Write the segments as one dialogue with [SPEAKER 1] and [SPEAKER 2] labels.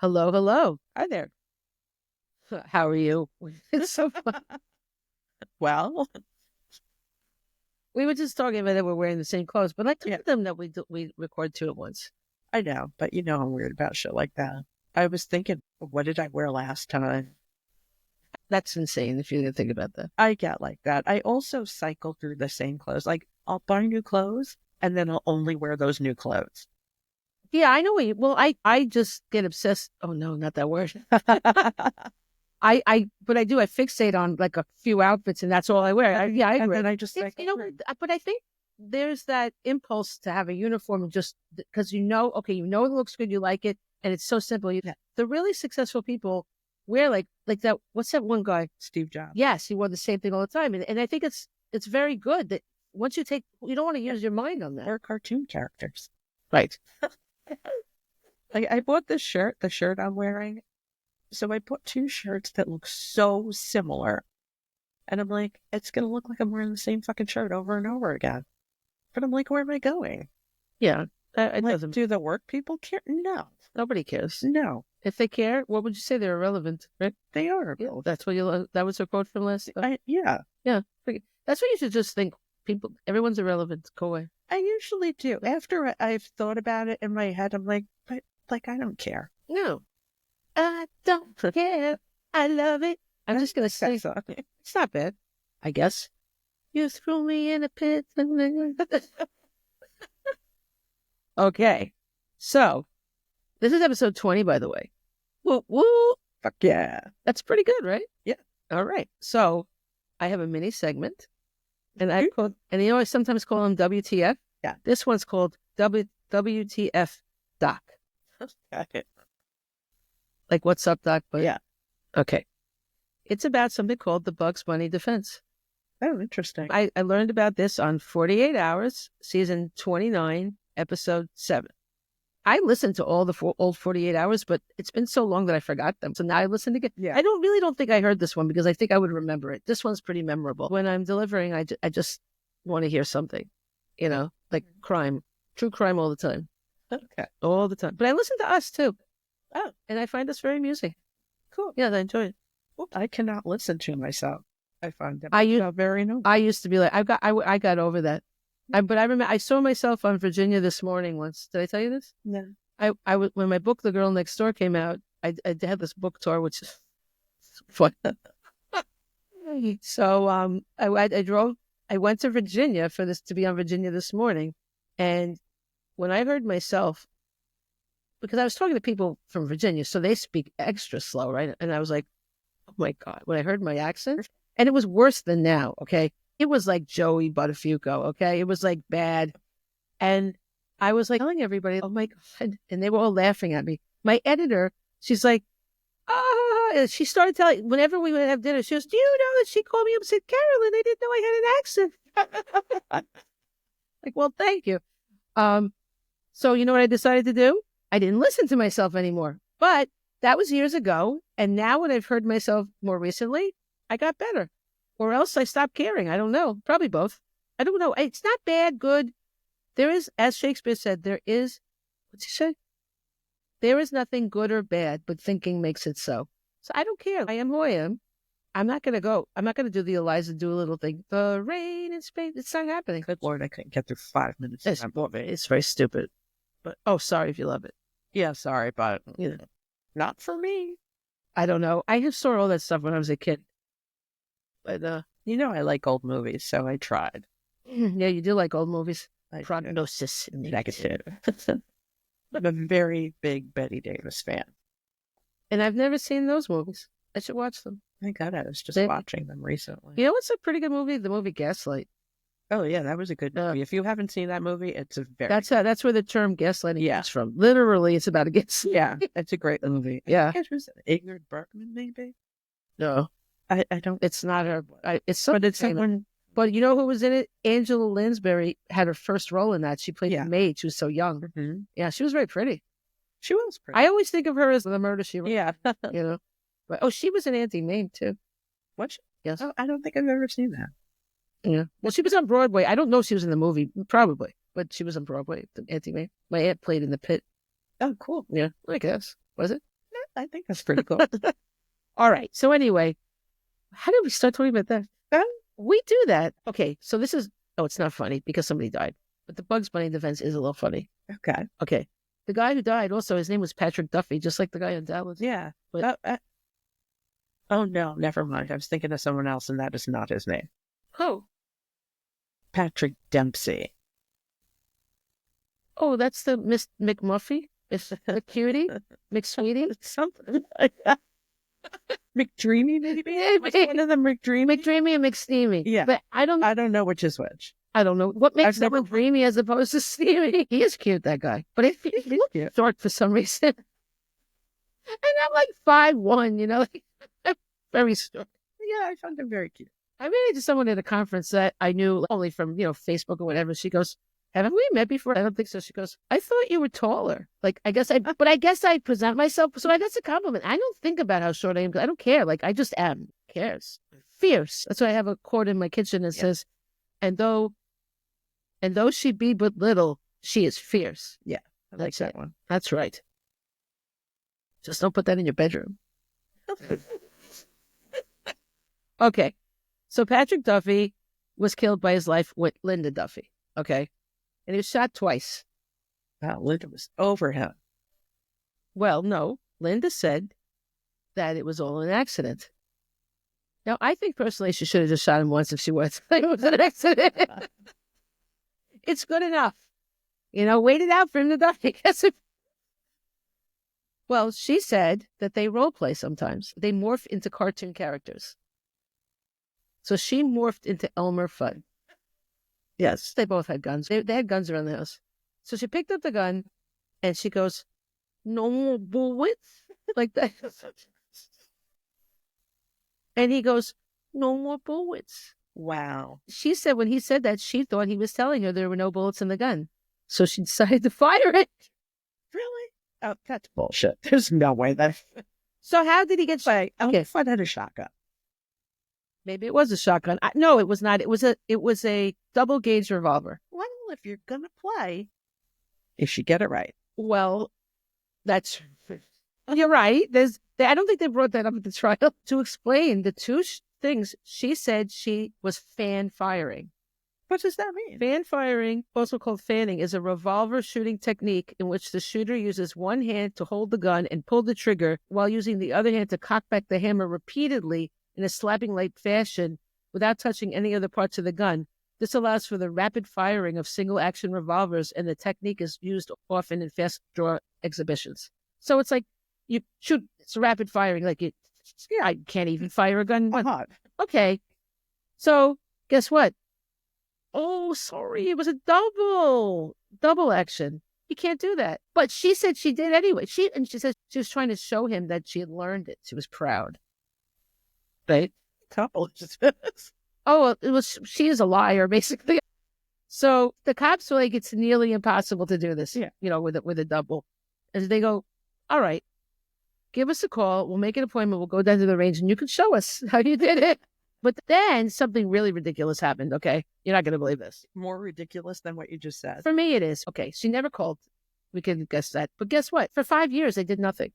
[SPEAKER 1] Hello, hello.
[SPEAKER 2] Hi there.
[SPEAKER 1] How are you? It's so fun.
[SPEAKER 2] Well,
[SPEAKER 1] We were just talking about that we're wearing the same clothes, but I told
[SPEAKER 2] yeah,
[SPEAKER 1] them that we record two at once.
[SPEAKER 2] I know, but you know I'm weird about shit like that. I was thinking, what did I wear last time?
[SPEAKER 1] That's insane if you didn't think about that.
[SPEAKER 2] I get like that. I also cycle through the same clothes. Like I'll buy new clothes and then I'll only wear those new clothes.
[SPEAKER 1] Yeah, I know what you, well, I just get obsessed. Oh no, not that word. But I do. I fixate on like a few outfits, and that's all I wear. Yeah, I
[SPEAKER 2] And
[SPEAKER 1] agree.
[SPEAKER 2] then I just
[SPEAKER 1] It's,
[SPEAKER 2] cycle
[SPEAKER 1] you know,
[SPEAKER 2] through.
[SPEAKER 1] but I think there's that impulse to have a uniform just because okay, it looks good, you like it, and it's so simple.
[SPEAKER 2] Yeah,
[SPEAKER 1] The really successful people wear like that. What's that one guy?
[SPEAKER 2] Steve Jobs.
[SPEAKER 1] Yes, he wore the same thing all the time, and I think it's very good that once you don't want to use your mind on that.
[SPEAKER 2] They're cartoon characters.
[SPEAKER 1] Right.
[SPEAKER 2] Like I bought this shirt, the shirt I'm wearing. So I bought two shirts that look so similar. And I'm like, it's going to look like I'm wearing the same fucking shirt over and over again. But I'm like, where am I going?
[SPEAKER 1] Yeah. It
[SPEAKER 2] Like,
[SPEAKER 1] doesn't.
[SPEAKER 2] do the work people care? No,
[SPEAKER 1] Nobody cares.
[SPEAKER 2] no,
[SPEAKER 1] If they care, what would you say? They're irrelevant, right?
[SPEAKER 2] they are.
[SPEAKER 1] Yeah, that's what you. That was a quote from last.
[SPEAKER 2] Yeah,
[SPEAKER 1] Yeah, that's what you should just think. People, everyone's irrelevant. Go away.
[SPEAKER 2] I usually do. After I've thought about it in my head, I'm like, but like, I don't care.
[SPEAKER 1] No, I don't care. I love it. I'm just gonna say it's not bad. I guess you threw me in a pit. Okay, so this is episode 20, by the way. Woo woo!
[SPEAKER 2] Fuck yeah,
[SPEAKER 1] That's pretty good, right?
[SPEAKER 2] yeah.
[SPEAKER 1] All right. So I have a mini segment, and I sometimes call them WTF.
[SPEAKER 2] Yeah.
[SPEAKER 1] This one's called WTF Doc.
[SPEAKER 2] Okay.
[SPEAKER 1] Like, what's up, Doc? But
[SPEAKER 2] Yeah.
[SPEAKER 1] okay. It's about something called the Bugs Bunny defense.
[SPEAKER 2] Oh, interesting.
[SPEAKER 1] I learned about this on 48 Hours, season 29, episode 7. I listened to all the old 48 Hours, but it's been so long that I forgot them. So now I listened again.
[SPEAKER 2] Yeah.
[SPEAKER 1] I don't think I heard this one because I think I would remember it. This one's pretty memorable. When I'm delivering, I just want to hear something, like crime, true crime all the time.
[SPEAKER 2] Okay.
[SPEAKER 1] All the time. But I listen to us too.
[SPEAKER 2] Oh.
[SPEAKER 1] And I find this very amusing.
[SPEAKER 2] Cool.
[SPEAKER 1] Yeah, I enjoy it.
[SPEAKER 2] I cannot listen to myself. I find that very annoying.
[SPEAKER 1] I used to be like, I got over that. But I remember I saw myself on Virginia this morning once. Did I tell you this?
[SPEAKER 2] No.
[SPEAKER 1] When my book, The Girl Next Door, came out, I had this book tour, which is fun. So I went to Virginia to be on Virginia this morning. And when I heard myself, because I was talking to people from Virginia, so they speak extra slow, right? And I was like, oh my God, when I heard my accent, and it was worse than now, okay? It was like Joey Buttafuoco, okay? It was like bad. And I was like telling everybody, oh my God. And they were all laughing at me. My editor, she's like, and she started telling, whenever we would have dinner, she goes, do you know that she called me up and said, Carolyn, I didn't know I had an accent. Like, well, thank you. So you know what I decided to do? I didn't listen to myself anymore. But that was years ago. And now when I've heard myself more recently, I got better. Or else I stopped caring. I don't know. Probably both. I don't know. It's not bad, good. There is, as Shakespeare said, what's he say? There is nothing good or bad, but thinking makes it so. So I don't care. I am who I am. I'm not going to do the Eliza Doolittle thing. The rain in Spain. It's not happening.
[SPEAKER 2] Good Lord, I couldn't get through 5 minutes.
[SPEAKER 1] It's very stupid. But, sorry if you love it.
[SPEAKER 2] Yeah, sorry, but not for me.
[SPEAKER 1] I don't know. I just saw all that stuff when I was a kid. But,
[SPEAKER 2] I like old movies, so I tried.
[SPEAKER 1] Yeah, you do like old movies.
[SPEAKER 2] Prognosis Negative. I'm a very big Betty Davis fan.
[SPEAKER 1] And I've never seen those movies. I should watch them.
[SPEAKER 2] Thank God I was just watching them recently.
[SPEAKER 1] You know what's a pretty good movie? The movie Gaslight.
[SPEAKER 2] Oh, yeah, that was a good movie. If you haven't seen that movie, it's a very...
[SPEAKER 1] That's where the term gaslighting comes from. Literally, it's about a gaslight.
[SPEAKER 2] Yeah, it's a great movie.
[SPEAKER 1] Yeah.
[SPEAKER 2] I was Ingrid Bergman, maybe?
[SPEAKER 1] No.
[SPEAKER 2] I don't...
[SPEAKER 1] It's not her. It's
[SPEAKER 2] someone...
[SPEAKER 1] But you know who was in it? Angela Lansbury had her first role in that. She played the maid. She was so young.
[SPEAKER 2] Mm-hmm.
[SPEAKER 1] Yeah, she was very pretty.
[SPEAKER 2] She was pretty.
[SPEAKER 1] I always think of her as the murder she wrote.
[SPEAKER 2] Yeah.
[SPEAKER 1] But, she was in Auntie Mame, too.
[SPEAKER 2] What?
[SPEAKER 1] Yes.
[SPEAKER 2] Oh, I don't think I've ever seen that.
[SPEAKER 1] Yeah. Well, she was on Broadway. I don't know if she was in the movie. Probably. But she was on Broadway. Auntie Mame. My aunt played in The Pit.
[SPEAKER 2] Oh, cool.
[SPEAKER 1] Yeah, I guess. Was it?
[SPEAKER 2] I think that's pretty cool.
[SPEAKER 1] All right. So anyway, how did we start talking about that? We do that. Okay. So this is, oh, it's not funny because somebody died. But the Bugs Bunny defense is a little funny.
[SPEAKER 2] Okay.
[SPEAKER 1] Okay. The guy who died also, his name was Patrick Duffy, just like the guy in Dallas.
[SPEAKER 2] Yeah.
[SPEAKER 1] But,
[SPEAKER 2] oh, no, never mind. I was thinking of someone else, and that is not his name.
[SPEAKER 1] oh,
[SPEAKER 2] Patrick Dempsey.
[SPEAKER 1] oh, that's the Miss McMuffy? Miss McCutie? McSweetie?
[SPEAKER 2] Something like that. McDreamy, maybe?
[SPEAKER 1] Yeah,
[SPEAKER 2] What's one of them McDreamy?
[SPEAKER 1] McDreamy and McSteamy.
[SPEAKER 2] Yeah.
[SPEAKER 1] But I don't
[SPEAKER 2] know which is which.
[SPEAKER 1] I don't know. What makes
[SPEAKER 2] never-
[SPEAKER 1] him dreamy as opposed to steamy? He is cute, that guy. But he's
[SPEAKER 2] cute.
[SPEAKER 1] short for some reason. And I'm like 5'1", you know? Like, I'm very short.
[SPEAKER 2] Yeah, I found him very cute.
[SPEAKER 1] I ran into someone at a conference that I knew only from, Facebook or whatever. She goes, haven't we met before? I don't think so. She goes, I thought you were taller. Like, but I guess I present myself. So that's a compliment. I don't think about how short I am. I don't care. Like, I just am. Who cares? Fierce. That's why I have a quote in my kitchen that says, and though she be but little, she is fierce.
[SPEAKER 2] Yeah, I like that one.
[SPEAKER 1] That's right. Just don't put that in your bedroom. Okay. So Patrick Duffy was killed by his life with Linda Duffy. Okay. And he was shot twice.
[SPEAKER 2] Wow, Linda was over him.
[SPEAKER 1] Well, no. Linda said that it was all an accident. Now, I think personally she should have just shot him once if she was. Like, it was an accident. It's good enough. Wait it out for him to die. Well, she said that they role play sometimes. They morph into cartoon characters. So she morphed into Elmer Fudd. Yes, they both had guns. They had guns around the house. So she picked up the gun and she goes, no more bullets? Like that. And he goes, no more bullets.
[SPEAKER 2] Wow.
[SPEAKER 1] She said when he said that, she thought he was telling her there were no bullets in the gun. So she decided to fire it.
[SPEAKER 2] Really? Oh, that's bullshit. There's no way that.
[SPEAKER 1] So how did he get shot?
[SPEAKER 2] Okay, Fudd had a shotgun.
[SPEAKER 1] Maybe it was a shotgun. No, it was not. It was a double gauge revolver.
[SPEAKER 2] Well, if you're gonna play, you should get it right.
[SPEAKER 1] Well, that's you're right. I don't think they brought that up at the trial to explain the two things. She said she was fan firing.
[SPEAKER 2] What does that mean?
[SPEAKER 1] Fan firing, also called fanning, is a revolver shooting technique in which the shooter uses one hand to hold the gun and pull the trigger while using the other hand to cock back the hammer repeatedly in a slapping-like fashion without touching any other parts of the gun. This allows for the rapid firing of single-action revolvers, and the technique is used often in fast-draw exhibitions. So it's like you shoot, it's rapid firing. Like, I can't even fire a gun. Okay. So guess what? Oh, sorry, it was a double action. You can't do that. But she said she did anyway. She said she was trying to show him that she had learned it. She was proud. Right?
[SPEAKER 2] Couple.
[SPEAKER 1] Oh, she is a liar, basically. So the cops were like, it's nearly impossible to do this, with a double. And they go, all right, give us a call. We'll make an appointment. We'll go down to the range and you can show us how you did it. But then something really ridiculous happened, okay? You're not going to believe this.
[SPEAKER 2] More ridiculous than what you just said.
[SPEAKER 1] For me, it is. Okay, she never called. We can guess that. But guess what? For 5 years, they did nothing.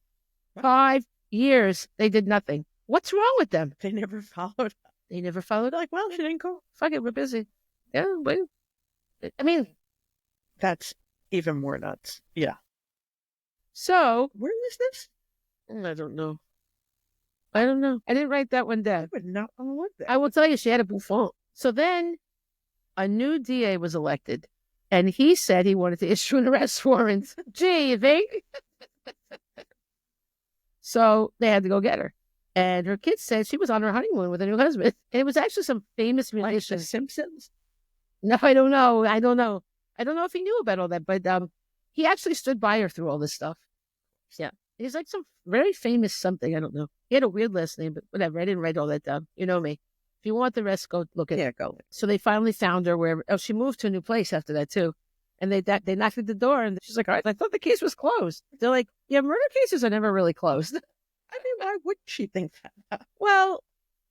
[SPEAKER 1] What? 5 years, they did nothing. What's wrong with them?
[SPEAKER 2] They never followed up.
[SPEAKER 1] They never followed up.
[SPEAKER 2] Like, well, she didn't call.
[SPEAKER 1] Fuck it, we're busy. Yeah, but I mean.
[SPEAKER 2] That's even more nuts. Yeah.
[SPEAKER 1] So.
[SPEAKER 2] Where was this?
[SPEAKER 1] I don't know. I didn't write that one down.
[SPEAKER 2] I would not want that.
[SPEAKER 1] I will tell you, she had a bouffant. So then a new DA was elected, and he said he wanted to issue an arrest warrant. Gee, you think? So they had to go get her. And her kids said she was on her honeymoon with a new husband. And it was actually some famous musician.
[SPEAKER 2] Like the Simpsons?
[SPEAKER 1] No, I don't know. I don't know if he knew about all that, but he actually stood by her through all this stuff. Yeah. He's like some very famous something. I don't know. He had a weird last name, but whatever. I didn't write all that down. You know me. If you want the rest, go look at it.
[SPEAKER 2] Yeah, go.
[SPEAKER 1] So they finally found her wherever. Oh, she moved to a new place after that, too. And they knocked at the door, and she's like, all right, I thought the case was closed. They're like, yeah, murder cases are never really closed.
[SPEAKER 2] I mean, why wouldn't she think that?
[SPEAKER 1] Well,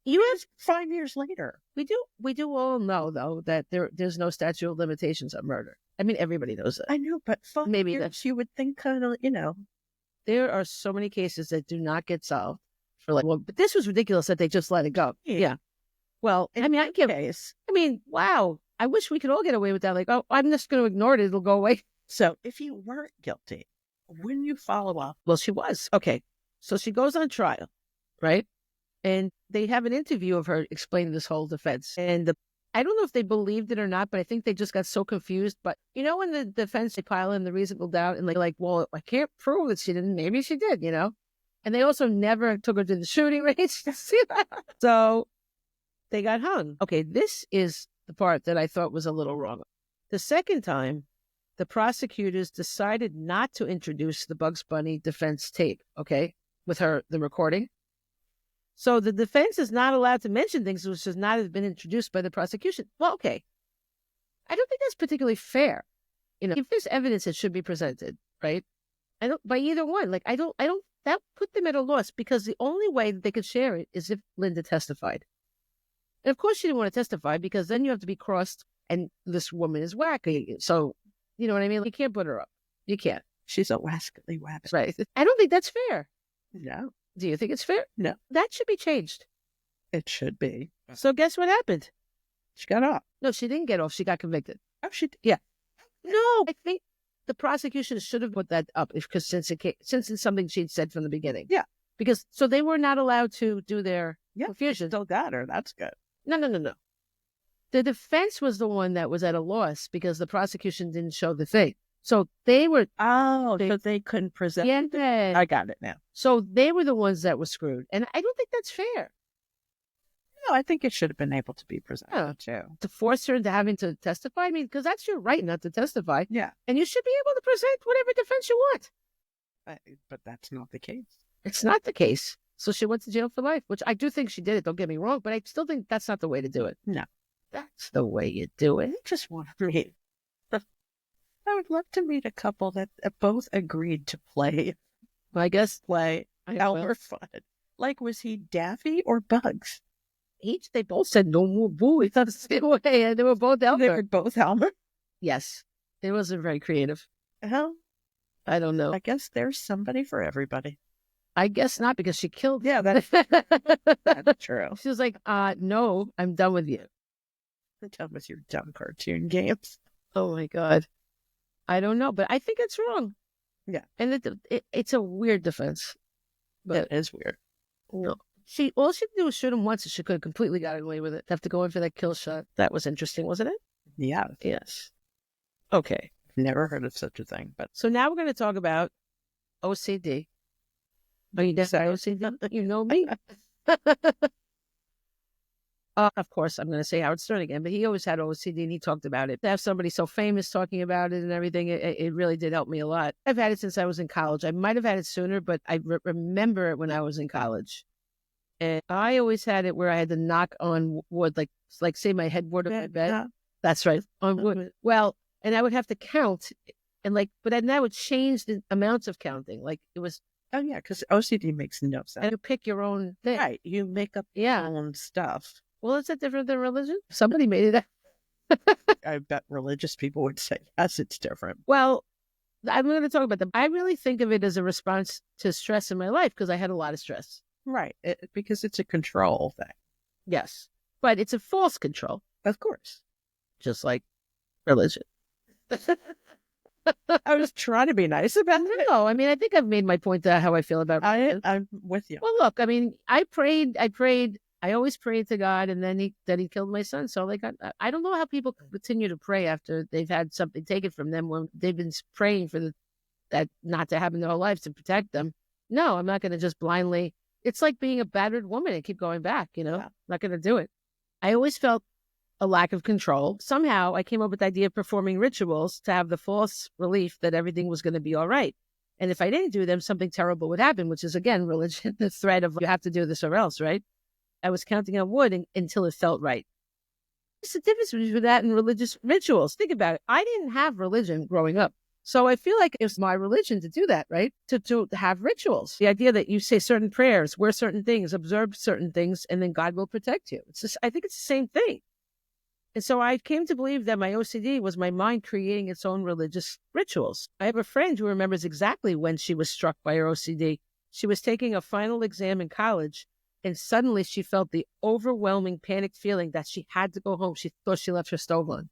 [SPEAKER 1] you have
[SPEAKER 2] 5 years later.
[SPEAKER 1] We do all know, though, that there's no statute of limitations on murder. I mean, everybody knows that.
[SPEAKER 2] I know, but 5
[SPEAKER 1] maybe
[SPEAKER 2] years, you would think kind of,
[SPEAKER 1] There are so many cases that do not get solved for like, well, but this was ridiculous that they just let it go. Yeah. Well, I mean, wow. I wish we could all get away with that. Like, oh, I'm just going to ignore it. It'll go away.
[SPEAKER 2] So if you weren't guilty, when you follow up?
[SPEAKER 1] Well, she was. Okay. So she goes on trial, right? And they have an interview of her explaining this whole defense. And I don't know if they believed it or not, but I think they just got so confused. But you know, when the defense, they pile in the reasonable doubt and like, well, I can't prove that she didn't. Maybe she did, you know? And they also never took her to the shooting range. So they got hung. Okay, this is the part that I thought was a little wrong. The second time, the prosecutors decided not to introduce the Bugs Bunny defense tape, okay, with her, the recording. So the defense is not allowed to mention things which has not been introduced by the prosecution. Well, okay. I don't think that's particularly fair. You know, if there's evidence, it should be presented, right? I don't, by either one. Like, I don't, that put them at a loss because the only way that they could share it is if Linda testified. And of course she didn't want to testify because then you have to be crossed and this woman is wacky. So, you know what I mean? You can't put her up. You can't.
[SPEAKER 2] She's a wascally wabbit.
[SPEAKER 1] Right. I don't think that's fair.
[SPEAKER 2] No.
[SPEAKER 1] Do you think it's fair?
[SPEAKER 2] No.
[SPEAKER 1] That should be changed.
[SPEAKER 2] It should be.
[SPEAKER 1] So guess what happened?
[SPEAKER 2] She got off.
[SPEAKER 1] No, she didn't get off. She got convicted.
[SPEAKER 2] Oh,
[SPEAKER 1] yeah. No, I think the prosecution should have put that up because since it's something she'd said from the beginning.
[SPEAKER 2] Yeah.
[SPEAKER 1] Because so they were not allowed to do their confusion.
[SPEAKER 2] Still got her. That's good.
[SPEAKER 1] No. The defense was the one that was at a loss because the prosecution didn't show the thing. So they were...
[SPEAKER 2] so they couldn't present it? I got it now.
[SPEAKER 1] So they were the ones that were screwed. And I don't think that's fair.
[SPEAKER 2] No, I think it should have been able to be presented too.
[SPEAKER 1] To force her into having to testify? I mean, because that's your right not to testify.
[SPEAKER 2] Yeah.
[SPEAKER 1] And you should be able to present whatever defense you want.
[SPEAKER 2] But that's not the case.
[SPEAKER 1] It's not the case. So she went to jail for life, which I do think she did it. Don't get me wrong. But I still think that's not the way to do it.
[SPEAKER 2] No.
[SPEAKER 1] That's the way you do it.
[SPEAKER 2] I just want to meet... I would love to meet a couple that both agreed to play.
[SPEAKER 1] Well, I guess
[SPEAKER 2] play Elmer Fudd. Like, was he Daffy or Bugs?
[SPEAKER 1] They both said no more boo. We thought the same way, and they were both Elmer.
[SPEAKER 2] They were both Elmer?
[SPEAKER 1] Yes. It wasn't very creative.
[SPEAKER 2] Well,
[SPEAKER 1] I don't know.
[SPEAKER 2] I guess there's somebody for everybody.
[SPEAKER 1] I guess not, because she killed.
[SPEAKER 2] Yeah, that's true.
[SPEAKER 1] She was like, no, I'm done with you.
[SPEAKER 2] I'm done with your dumb cartoon games.
[SPEAKER 1] Oh, my God. I don't know, but I think it's wrong.
[SPEAKER 2] Yeah.
[SPEAKER 1] And it's a weird defense. But
[SPEAKER 2] it is weird.
[SPEAKER 1] No. All she could do was shoot him once, and she could have completely got away with it. Have to go in for that kill shot. That was interesting, wasn't it?
[SPEAKER 2] Yeah.
[SPEAKER 1] Yes. Okay.
[SPEAKER 2] Never heard of such a thing. But
[SPEAKER 1] so now we're going to talk about OCD. Are you OCD? You know me. Of course, I'm going to say Howard Stern again, but he always had OCD and he talked about it. To have somebody so famous talking about it and everything, it really did help me a lot. I've had it since I was in college. I might have had it sooner, but I remember it when I was in college. And I always had it where I had to knock on wood, like say my headboard of my bed. That's right, on wood. Well, and I would have to count, and but then I would change the amounts of counting. Like it was.
[SPEAKER 2] Oh yeah, because OCD makes no sense.
[SPEAKER 1] And you pick your own thing.
[SPEAKER 2] Right, you make up your own stuff.
[SPEAKER 1] Well, is that different than religion? Somebody made it up.
[SPEAKER 2] I bet religious people would say, yes, it's different.
[SPEAKER 1] Well, I'm going to talk about them. I really think of it as a response to stress in my life because I had a lot of stress.
[SPEAKER 2] Right, because it's a control thing.
[SPEAKER 1] Yes, but it's a false control.
[SPEAKER 2] Of course.
[SPEAKER 1] Just like religion.
[SPEAKER 2] I was trying to be nice about it.
[SPEAKER 1] No, I mean, I think I've made my point to how I feel about religion.
[SPEAKER 2] I'm with you.
[SPEAKER 1] Well, look, I mean, I prayed. I always prayed to God, and then he killed my son. So, I don't know how people continue to pray after they've had something taken from them when they've been praying for that not to happen their whole lives to protect them. No, I'm not going to just blindly. It's like being a battered woman and keep going back. Yeah. I'm not going to do it. I always felt a lack of control. Somehow, I came up with the idea of performing rituals to have the false relief that everything was going to be all right. And if I didn't do them, something terrible would happen, which is again religion, the threat of you have to do this or else, right? I was counting on wood until it felt right. It's the difference between that and religious rituals. Think about it. I didn't have religion growing up. So I feel like it's my religion to do that, right? To have rituals. The idea that you say certain prayers, wear certain things, observe certain things, and then God will protect you. I think it's the same thing. And so I came to believe that my OCD was my mind creating its own religious rituals. I have a friend who remembers exactly when she was struck by her OCD. She was taking a final exam in college, and suddenly she felt the overwhelming panicked feeling that she had to go home. She thought she left her stove on.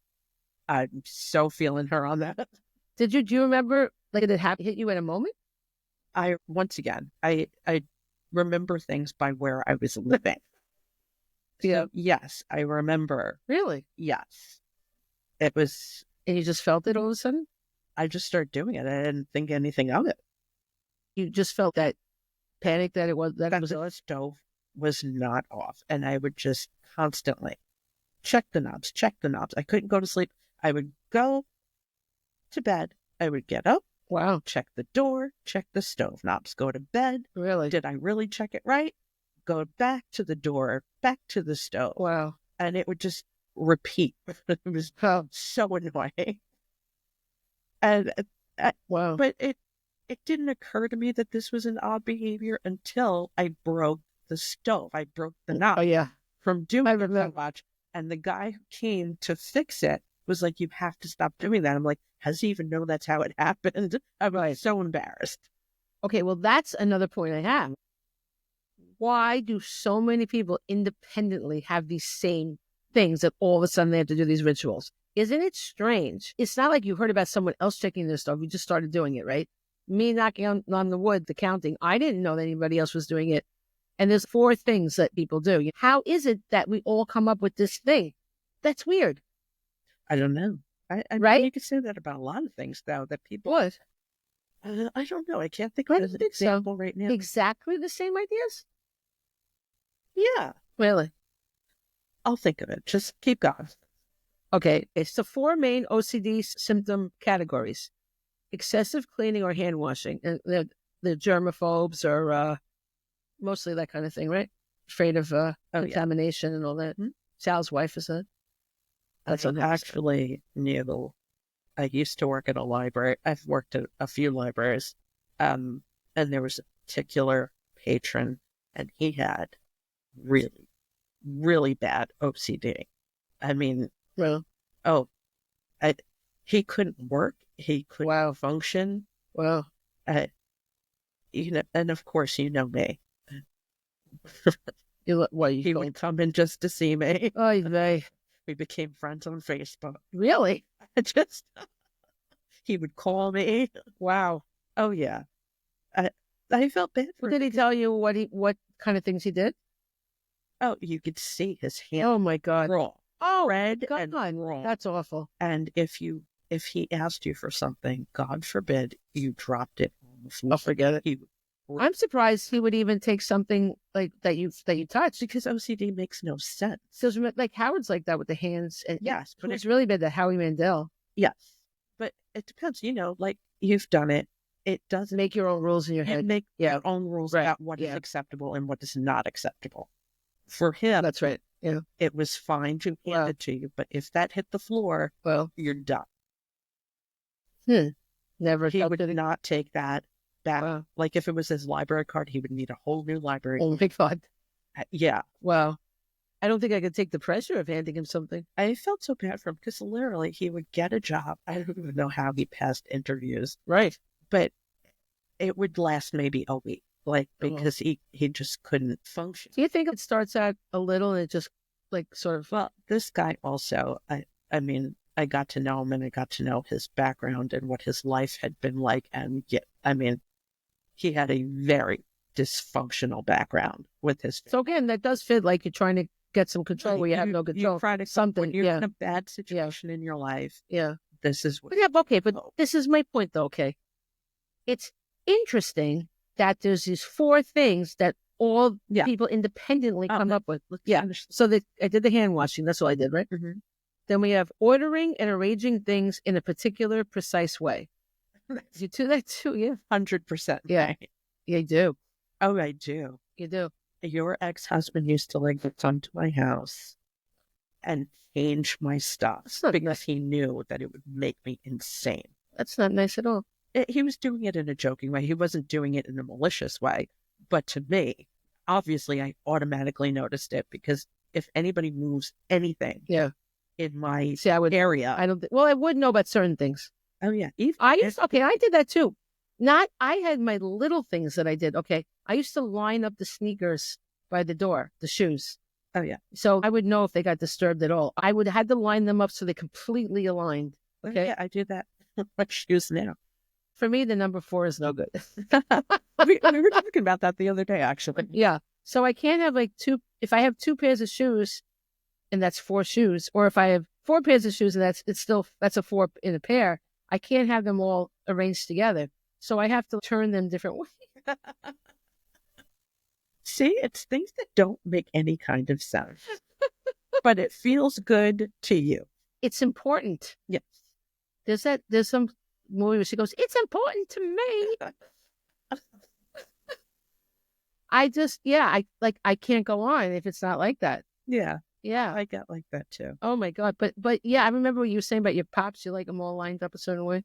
[SPEAKER 2] I'm so feeling her on that.
[SPEAKER 1] Do you remember, like, did it hit you at a moment?
[SPEAKER 2] Once again, I remember things by where I was living.
[SPEAKER 1] Yeah.
[SPEAKER 2] So, yes, I remember.
[SPEAKER 1] Really?
[SPEAKER 2] Yes. It was,
[SPEAKER 1] And you just felt it all of a sudden?
[SPEAKER 2] I just started doing it. I didn't think anything of it.
[SPEAKER 1] You just felt that panic that it was, that
[SPEAKER 2] That
[SPEAKER 1] was
[SPEAKER 2] the stove was not off. And I would just constantly check the knobs. I couldn't go to sleep. I would go to bed. I would get up.
[SPEAKER 1] Wow.
[SPEAKER 2] Check the door, check the stove knobs, go to bed.
[SPEAKER 1] Really?
[SPEAKER 2] Did I really check it right? Go back to the door, back to the stove.
[SPEAKER 1] Wow.
[SPEAKER 2] And it would just repeat. It was so annoying. And
[SPEAKER 1] wow.
[SPEAKER 2] But it didn't occur to me that this was an odd behavior until I broke the stove. I broke the knob.
[SPEAKER 1] Oh, yeah.
[SPEAKER 2] From doing it so much. And the guy who came to fix it was like, you have to stop doing that. I'm like, has he even know that's how it happened? I was so embarrassed.
[SPEAKER 1] Okay, well, that's another point I have. Why do so many people independently have these same things that all of a sudden they have to do these rituals? Isn't it strange? It's not like you heard about someone else checking their stuff. You just started doing it, right? Me knocking on the wood, the counting, I didn't know that anybody else was doing it. And there's 4 things that people do. How is it that we all come up with this thing? That's weird.
[SPEAKER 2] I don't know. I
[SPEAKER 1] right?
[SPEAKER 2] You could say that about a lot of things, though, that people...
[SPEAKER 1] What?
[SPEAKER 2] I don't know. I can't think of an example right now.
[SPEAKER 1] Exactly the same ideas?
[SPEAKER 2] Yeah.
[SPEAKER 1] Really?
[SPEAKER 2] I'll think of it. Just keep going.
[SPEAKER 1] Okay. It's the 4 main OCD symptom categories. Excessive cleaning or hand washing. And the germaphobes are mostly that kind of thing, right? Afraid of contamination and all that. Mm-hmm. Sal's wife is that.
[SPEAKER 2] That's actually knew. I used to work at a library. I've worked at a few libraries. And there was a particular patron, and he had really, really bad OCD. I mean, he couldn't work. He couldn't function.
[SPEAKER 1] Wow.
[SPEAKER 2] And of course, you know me.
[SPEAKER 1] He
[SPEAKER 2] would come in just to see me.
[SPEAKER 1] Oh,
[SPEAKER 2] we became friends on Facebook.
[SPEAKER 1] Really?
[SPEAKER 2] He would call me.
[SPEAKER 1] Wow.
[SPEAKER 2] Oh yeah. I felt bad for him.
[SPEAKER 1] Did he tell you what kind of things he did?
[SPEAKER 2] Oh, you could see his hand.
[SPEAKER 1] Oh my God.
[SPEAKER 2] Raw.
[SPEAKER 1] Oh,
[SPEAKER 2] red
[SPEAKER 1] God.
[SPEAKER 2] and raw.
[SPEAKER 1] That's awful.
[SPEAKER 2] And if he asked you for something, God forbid, you dropped it on the floor.
[SPEAKER 1] I'll forget it. I'm surprised he would even take something like that you touched,
[SPEAKER 2] because OCD makes no sense.
[SPEAKER 1] So like Howard's like that with the hands, and
[SPEAKER 2] yes,
[SPEAKER 1] but it's really bad. That Howie Mandel.
[SPEAKER 2] Yes, but it depends. Like you've done it. It doesn't
[SPEAKER 1] make your own rules in your head.
[SPEAKER 2] Make your own rules about what is acceptable and what is not acceptable. For him,
[SPEAKER 1] that's right. Yeah,
[SPEAKER 2] it was fine to hand it to you, but if that hit the floor, you're done.
[SPEAKER 1] Never.
[SPEAKER 2] He would not take that back. Wow. Like if it was his library card, he would need a whole new library.
[SPEAKER 1] Oh my God.
[SPEAKER 2] Yeah.
[SPEAKER 1] Wow. I don't think I could take the pressure of handing him something.
[SPEAKER 2] I felt so bad for him because literally he would get a job. I don't even know how he passed interviews.
[SPEAKER 1] Right.
[SPEAKER 2] But it would last maybe a week, because he just couldn't function.
[SPEAKER 1] Do you think it starts out a little and it just sort of...
[SPEAKER 2] Well, this guy also, I mean, I got to know him and I got to know his background and what his life had been like. And he had a very dysfunctional background with his...
[SPEAKER 1] So again, that does fit like you're trying to get some control where you have no control.
[SPEAKER 2] You're trying to something. When you're in a bad situation in your life.
[SPEAKER 1] Yeah.
[SPEAKER 2] This is what...
[SPEAKER 1] but this is my point though, okay? It's interesting that there's these 4 things that all people independently come up with. Yeah. So I did the hand washing. That's all I did, right? Mm-hmm. Then we have ordering and arranging things in a particular, precise way. You do that too, yeah?
[SPEAKER 2] 100%.
[SPEAKER 1] Yeah. Yeah, you do.
[SPEAKER 2] Oh, I do.
[SPEAKER 1] You do.
[SPEAKER 2] Your ex-husband used to come to my house and change my stuff because he knew that it would make me insane.
[SPEAKER 1] That's not nice at all.
[SPEAKER 2] He was doing it in a joking way. He wasn't doing it in a malicious way. But to me, obviously, I automatically noticed it because if anybody moves anything in my
[SPEAKER 1] See, I would,
[SPEAKER 2] area.
[SPEAKER 1] I don't, well, I would know about certain things.
[SPEAKER 2] Oh, yeah.
[SPEAKER 1] Okay, I did that too. I had my little things that I did. Okay. I used to line up the sneakers by the door, the shoes.
[SPEAKER 2] Oh, yeah.
[SPEAKER 1] So I would know if they got disturbed at all. I would have to line them up so they completely aligned. Okay.
[SPEAKER 2] Yeah, I do that with my shoes now.
[SPEAKER 1] For me, the number 4 is no good.
[SPEAKER 2] we were talking about that the other day, actually.
[SPEAKER 1] Yeah. So I can't have like if I have 2 pairs of shoes and that's 4 shoes, or if I have 4 pairs of shoes and that's a 4 in a pair, I can't have them all arranged together. So I have to turn them different ways.
[SPEAKER 2] See, it's things that don't make any kind of sense, but it feels good to you.
[SPEAKER 1] It's important.
[SPEAKER 2] Yes.
[SPEAKER 1] There's some movie where she goes, "It's important to me." I can't go on if it's not like that.
[SPEAKER 2] Yeah.
[SPEAKER 1] Yeah.
[SPEAKER 2] I get like that too.
[SPEAKER 1] Oh my God. But yeah, I remember what you were saying about your pops. You like them all lined up a certain way.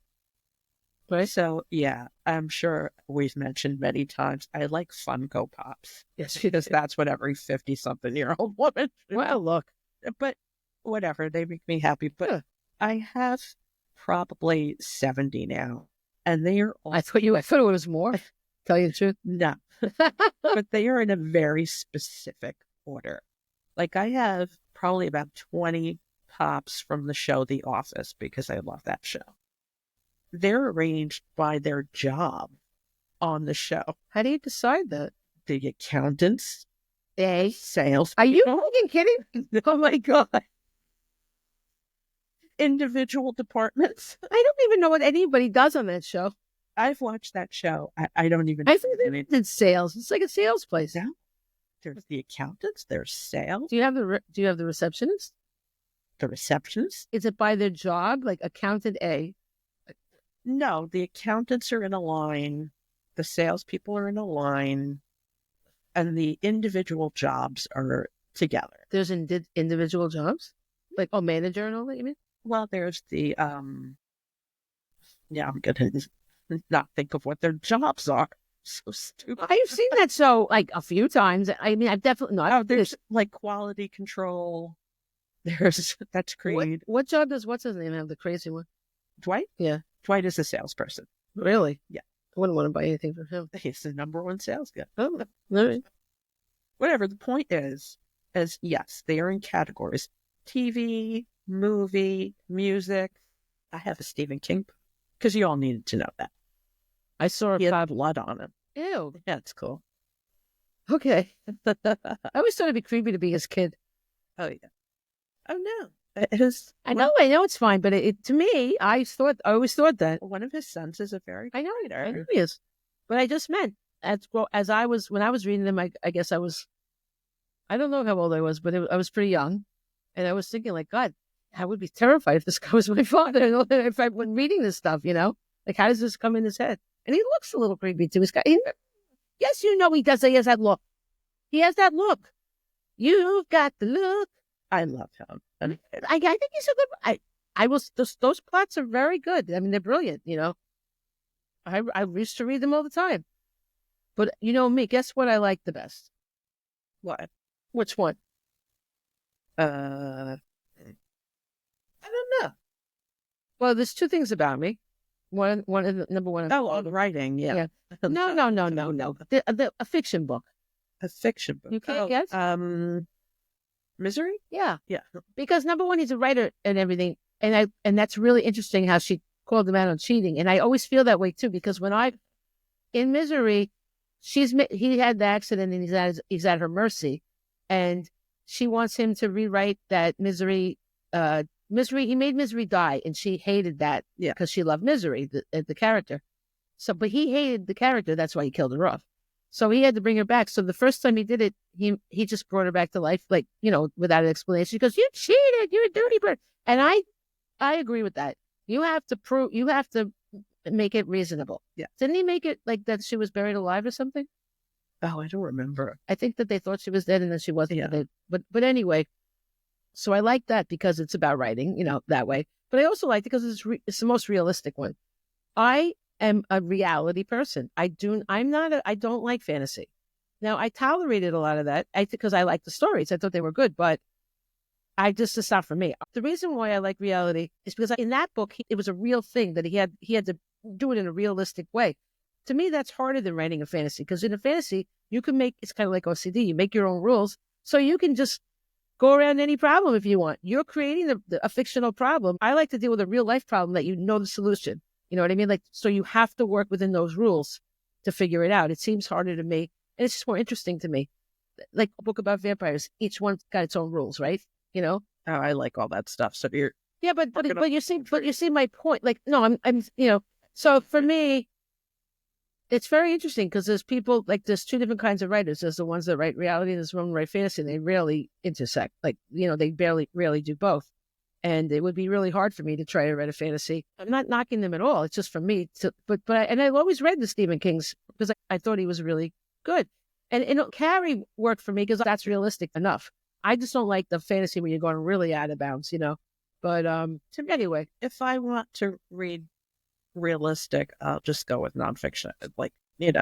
[SPEAKER 1] Right.
[SPEAKER 2] So yeah, I'm sure we've mentioned many times, I like Funko Pops.
[SPEAKER 1] Yes.
[SPEAKER 2] Because that's what every 50-something-year-old woman should.
[SPEAKER 1] Well, look.
[SPEAKER 2] But whatever, they make me happy. But
[SPEAKER 1] Yeah.
[SPEAKER 2] I have probably 70 now. And they are all...
[SPEAKER 1] I thought it was more. Tell you the truth.
[SPEAKER 2] No. But they are in a very specific order. Like I have probably about 20 pops from the show The Office because I love that show. They're arranged by their job on the show.
[SPEAKER 1] How do you decide that?
[SPEAKER 2] The accountants, sales.
[SPEAKER 1] Are you fucking kidding?
[SPEAKER 2] Oh my God. Individual departments.
[SPEAKER 1] I don't even know what anybody does on that show.
[SPEAKER 2] I've watched that show. I don't even.
[SPEAKER 1] I think they did sales. It's like a sales place.
[SPEAKER 2] Yeah. There's the accountants. There's sales.
[SPEAKER 1] Do you have the receptionist?
[SPEAKER 2] The receptionist.
[SPEAKER 1] Is it by their job, like accountant A?
[SPEAKER 2] No, the accountants are in a line. The salespeople are in a line, and the individual jobs are together.
[SPEAKER 1] There's individual jobs, like manager and all that. You mean?
[SPEAKER 2] Well, there's the Yeah, I'm gonna not think of what their jobs are. So stupid.
[SPEAKER 1] I've seen that show like a few times. I mean, I've definitely not.
[SPEAKER 2] Oh, there's like quality control. That's Creed.
[SPEAKER 1] What job does what's his name have? The crazy one.
[SPEAKER 2] Dwight?
[SPEAKER 1] Yeah.
[SPEAKER 2] Dwight is a salesperson.
[SPEAKER 1] Really?
[SPEAKER 2] Yeah.
[SPEAKER 1] I wouldn't want to buy anything from him.
[SPEAKER 2] He's the number 1 sales guy.
[SPEAKER 1] Oh, really?
[SPEAKER 2] Whatever. The point is yes, they are in categories: TV, movie, music. I have a Stephen King because you all needed to know that.
[SPEAKER 1] I saw
[SPEAKER 2] he had blood on him.
[SPEAKER 1] Ew.
[SPEAKER 2] Yeah, it's cool.
[SPEAKER 1] Okay. I always thought it'd be creepy to be his kid.
[SPEAKER 2] Oh yeah. Oh no. It is.
[SPEAKER 1] I know it's fine, but to me, I always thought that
[SPEAKER 2] one of his sons is a very.
[SPEAKER 1] I know he is, but I just meant when I was reading them, I guess I was, I don't know how old I was, but I was pretty young, and I was thinking like, God, I would be terrified if this guy was my father. If I was reading this stuff, like how does this come in his head? And he looks a little creepy too. Yes, he does. He has that look. He has that look. You've got the look.
[SPEAKER 2] I love him.
[SPEAKER 1] I think he's a good. Those plots are very good. I mean, they're brilliant. I used to read them all the time. But me, guess what I like the best?
[SPEAKER 2] What?
[SPEAKER 1] Which one?
[SPEAKER 2] I don't know.
[SPEAKER 1] Well, there's 2 things about me. One is number 1.
[SPEAKER 2] Writing. Yeah.
[SPEAKER 1] No. A fiction book.
[SPEAKER 2] A fiction book.
[SPEAKER 1] You can't guess.
[SPEAKER 2] Misery?
[SPEAKER 1] Yeah.
[SPEAKER 2] Yeah.
[SPEAKER 1] Because number 1, he's a writer and everything. And that's really interesting how she called him out on cheating. And I always feel that way too, because in Misery, he had the accident and he's at her mercy. And she wants him to rewrite that Misery, he made Misery die. And she hated that because she loved Misery, the character. So, but he hated the character. That's why he killed her off. So he had to bring her back. So the first time he did it, he just brought her back to life, like, without an explanation. He goes, "You cheated, you're a dirty bird." And I agree with that. You have to make it reasonable.
[SPEAKER 2] Yeah.
[SPEAKER 1] Didn't he make it like that she was buried alive or something?
[SPEAKER 2] Oh, I don't remember.
[SPEAKER 1] I think that they thought she was dead and then she wasn't.
[SPEAKER 2] Yeah.
[SPEAKER 1] But anyway, so I like that because it's about writing, that way. But I also like it because it's the most realistic one. I am a reality person. I don't like fantasy. Now I tolerated a lot of that because I like the stories. I thought they were good, but It's not for me. The reason why I like reality is because in that book, it was a real thing that he had to do it in a realistic way. To me, that's harder than writing a fantasy, because in a fantasy, you can it's kind of like OCD. You make your own rules, so you can just go around any problem if you want. You're creating a fictional problem. I like to deal with a real life problem that you know the solution. You know what I mean? Like, so you have to work within those rules to figure it out. It seems harder to me, and it's just more interesting to me. Like a book about vampires, each one's got its own rules, right? You know?
[SPEAKER 2] Oh, I like all that stuff. So you're
[SPEAKER 1] Yeah, but you see my point. Like, no, I'm so for me, it's very interesting because there's people, like, there's two different kinds of writers. There's the ones that write reality, and there's one that write fantasy, and they rarely intersect. Like, they rarely do both. And it would be really hard for me to try to write a fantasy. I'm not knocking them at all. It's just for me and I've always read the Stephen King's because I thought he was really good. And Carrie worked for me because that's realistic enough. I just don't like the fantasy where you're going really out of bounds, But anyway,
[SPEAKER 2] if I want to read realistic, I'll just go with nonfiction. Like,
[SPEAKER 1] Well,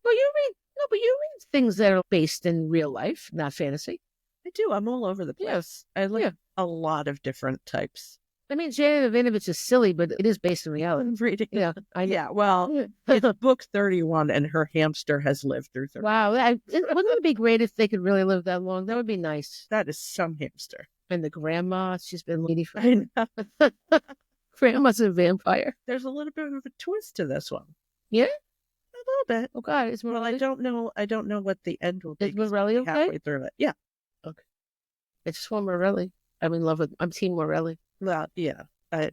[SPEAKER 1] but you read things that are based in real life, not fantasy.
[SPEAKER 2] I do. I'm all over the place.
[SPEAKER 1] Yes.
[SPEAKER 2] I like a lot of different types.
[SPEAKER 1] I mean, Janet Evanovich is silly, but it is based in reality.
[SPEAKER 2] I'm reading.
[SPEAKER 1] Yeah,
[SPEAKER 2] yeah. Well, it's book 31, and her hamster has lived through 30.
[SPEAKER 1] Wow, wouldn't it be great if they could really live that long? That would be nice.
[SPEAKER 2] That is some hamster.
[SPEAKER 1] And the grandma, she's been lady for. I know. Grandma's a vampire.
[SPEAKER 2] There's a little bit of a twist to this one.
[SPEAKER 1] Yeah,
[SPEAKER 2] a little bit.
[SPEAKER 1] Oh God, it's
[SPEAKER 2] well. I don't know what the end will be.
[SPEAKER 1] Is Morelli okay?
[SPEAKER 2] Halfway through it, yeah.
[SPEAKER 1] Okay. I just want Morelli. I'm in love with. I'm Team Morelli.
[SPEAKER 2] Well, yeah. I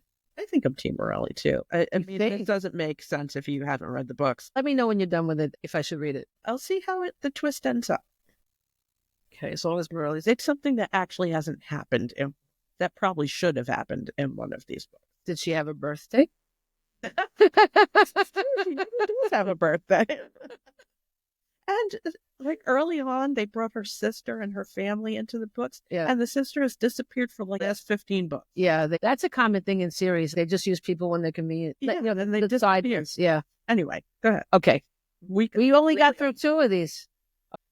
[SPEAKER 2] think I'm Team Morelli too. I mean, it doesn't make sense if you haven't read the books.
[SPEAKER 1] Let me know when you're done with it if I should read it.
[SPEAKER 2] I'll see how the twist ends up.
[SPEAKER 1] Okay, as long as Morelli's.
[SPEAKER 2] It's something that actually hasn't happened, and that probably should have happened in one of these books.
[SPEAKER 1] Did she have a birthday?
[SPEAKER 2] She does have a birthday. And like early on, they brought her sister and her family into the books.
[SPEAKER 1] Yeah.
[SPEAKER 2] And the sister has disappeared for like the last 15 books.
[SPEAKER 1] Yeah, that's a common thing in series. They just use people when they're convenient.
[SPEAKER 2] Yeah, then they disappear.
[SPEAKER 1] Yeah.
[SPEAKER 2] Anyway, go ahead.
[SPEAKER 1] Okay. We only got through two of these.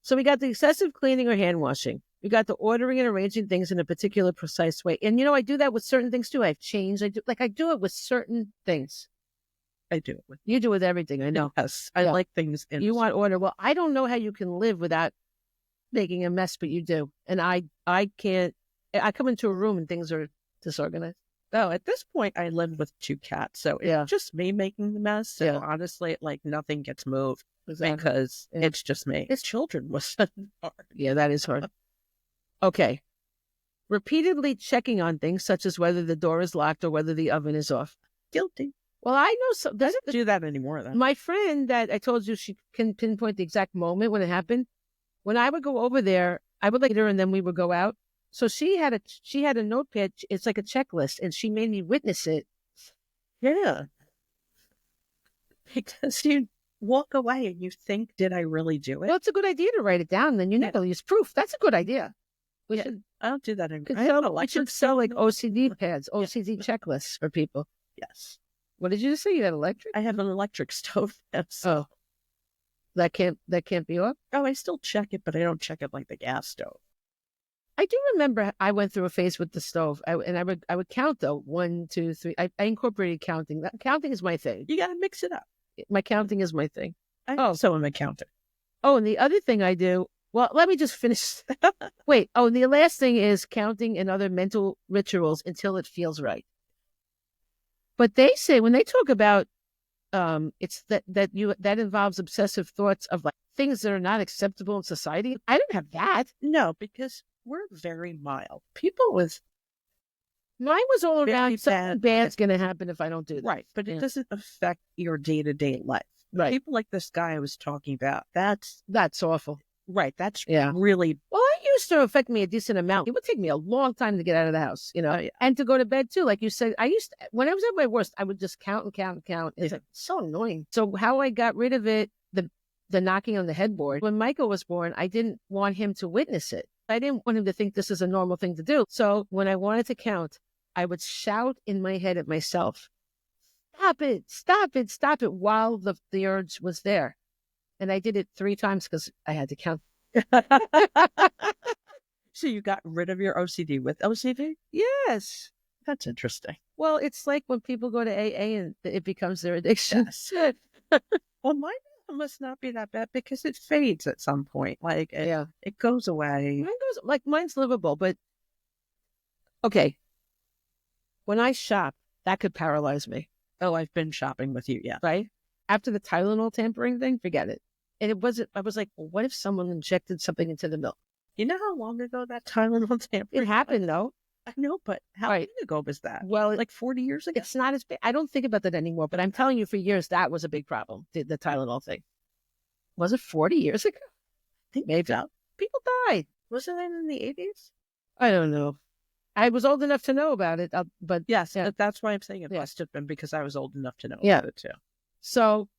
[SPEAKER 1] So we got the excessive cleaning or hand washing. We got the ordering and arranging things in a particular precise way. And I do that with certain things too. I've changed. I do it with certain things.
[SPEAKER 2] I do it with
[SPEAKER 1] you do with everything. I know.
[SPEAKER 2] Yes, I like things.
[SPEAKER 1] You want order. Well, I don't know how you can live without making a mess, but you do. And I can't. I come into a room and things are disorganized.
[SPEAKER 2] Oh, at this point, I live with 2 cats, so it's just me making the mess. So honestly, like nothing gets moved because it's just me. His children was hard.
[SPEAKER 1] Yeah, that is hard. Okay. Repeatedly checking on things, such as whether the door is locked or whether the oven is off.
[SPEAKER 2] Guilty.
[SPEAKER 1] Well, I know
[SPEAKER 2] I don't do that anymore, though.
[SPEAKER 1] My friend that I told you she can pinpoint the exact moment when it happened. When I would go over there, I would like her, and then we would go out. So she had a notepad. It's like a checklist, and she made me witness it.
[SPEAKER 2] Yeah, because you walk away and you think, "Did I really do it?"
[SPEAKER 1] Well, it's a good idea to write it down. Then you never use proof. That's a good idea.
[SPEAKER 2] I don't do that anymore.
[SPEAKER 1] We should sell like OCD pads, OCD checklists for people.
[SPEAKER 2] Yes.
[SPEAKER 1] What did you just say? You had electric?
[SPEAKER 2] I have an electric stove.
[SPEAKER 1] Oh, that can't be off?
[SPEAKER 2] Oh, I still check it, but I don't check it like the gas stove.
[SPEAKER 1] I do remember I went through a phase with the stove, I would count though 1, 2, 3. I incorporated counting. Counting is my thing.
[SPEAKER 2] You got to mix it up.
[SPEAKER 1] My counting is my thing.
[SPEAKER 2] So I'm a counter.
[SPEAKER 1] Oh, and the other thing I do. Well, let me just finish. Wait. Oh, the last thing is counting and other mental rituals until it feels right. But they say when they talk about it's that involves obsessive thoughts of like things that are not acceptable in society. I don't have that.
[SPEAKER 2] No, because we're very mild. People with
[SPEAKER 1] mine was all around something bad's going to happen if I don't do that.
[SPEAKER 2] Right, but it doesn't affect your day-to-day life.
[SPEAKER 1] Right.
[SPEAKER 2] People like this guy I was talking about, that's
[SPEAKER 1] awful.
[SPEAKER 2] Right, that's really...
[SPEAKER 1] Well, it used to affect me a decent amount. It would take me a long time to get out of the house, and to go to bed too. Like you said, when I was at my worst, I would just count and count and count. It's like so annoying. So how I got rid of it, the knocking on the headboard, when Michael was born, I didn't want him to witness it. I didn't want him to think this is a normal thing to do. So when I wanted to count, I would shout in my head at myself, stop it, stop it, stop it, while the urge was there. And I did it 3 times because I had to count.
[SPEAKER 2] So you got rid of your OCD with OCD?
[SPEAKER 1] Yes.
[SPEAKER 2] That's interesting.
[SPEAKER 1] Well, it's like when people go to AA and it becomes their addiction.
[SPEAKER 2] Yes. Well, mine must not be that bad because it fades at some point. Like
[SPEAKER 1] Yeah.
[SPEAKER 2] it goes away.
[SPEAKER 1] Mine's livable, but okay. When I shop, that could paralyze me,
[SPEAKER 2] Oh, I've been shopping with you. Yeah.
[SPEAKER 1] right? After the Tylenol tampering thing, forget it. And it wasn't, I was like, well, what if someone injected something into the milk?
[SPEAKER 2] You know how long ago that Tylenol tampering?
[SPEAKER 1] It happened though.
[SPEAKER 2] I know, but how
[SPEAKER 1] Right.
[SPEAKER 2] long ago was that?
[SPEAKER 1] Well,
[SPEAKER 2] Like 40 years ago?
[SPEAKER 1] it's not as big. I don't think about that anymore, but I'm telling you, for years, that was a big problem, the Tylenol thing. Was it 40 years ago?
[SPEAKER 2] I think
[SPEAKER 1] Maybe.
[SPEAKER 2] so.
[SPEAKER 1] People died.
[SPEAKER 2] Wasn't it in the 80s?
[SPEAKER 1] I don't know. I was old enough to know about it, but
[SPEAKER 2] Yes,
[SPEAKER 1] yeah.
[SPEAKER 2] that's why I'm saying it
[SPEAKER 1] Yeah.
[SPEAKER 2] must have been because I was old enough to know
[SPEAKER 1] Yeah.
[SPEAKER 2] about it too.
[SPEAKER 1] So,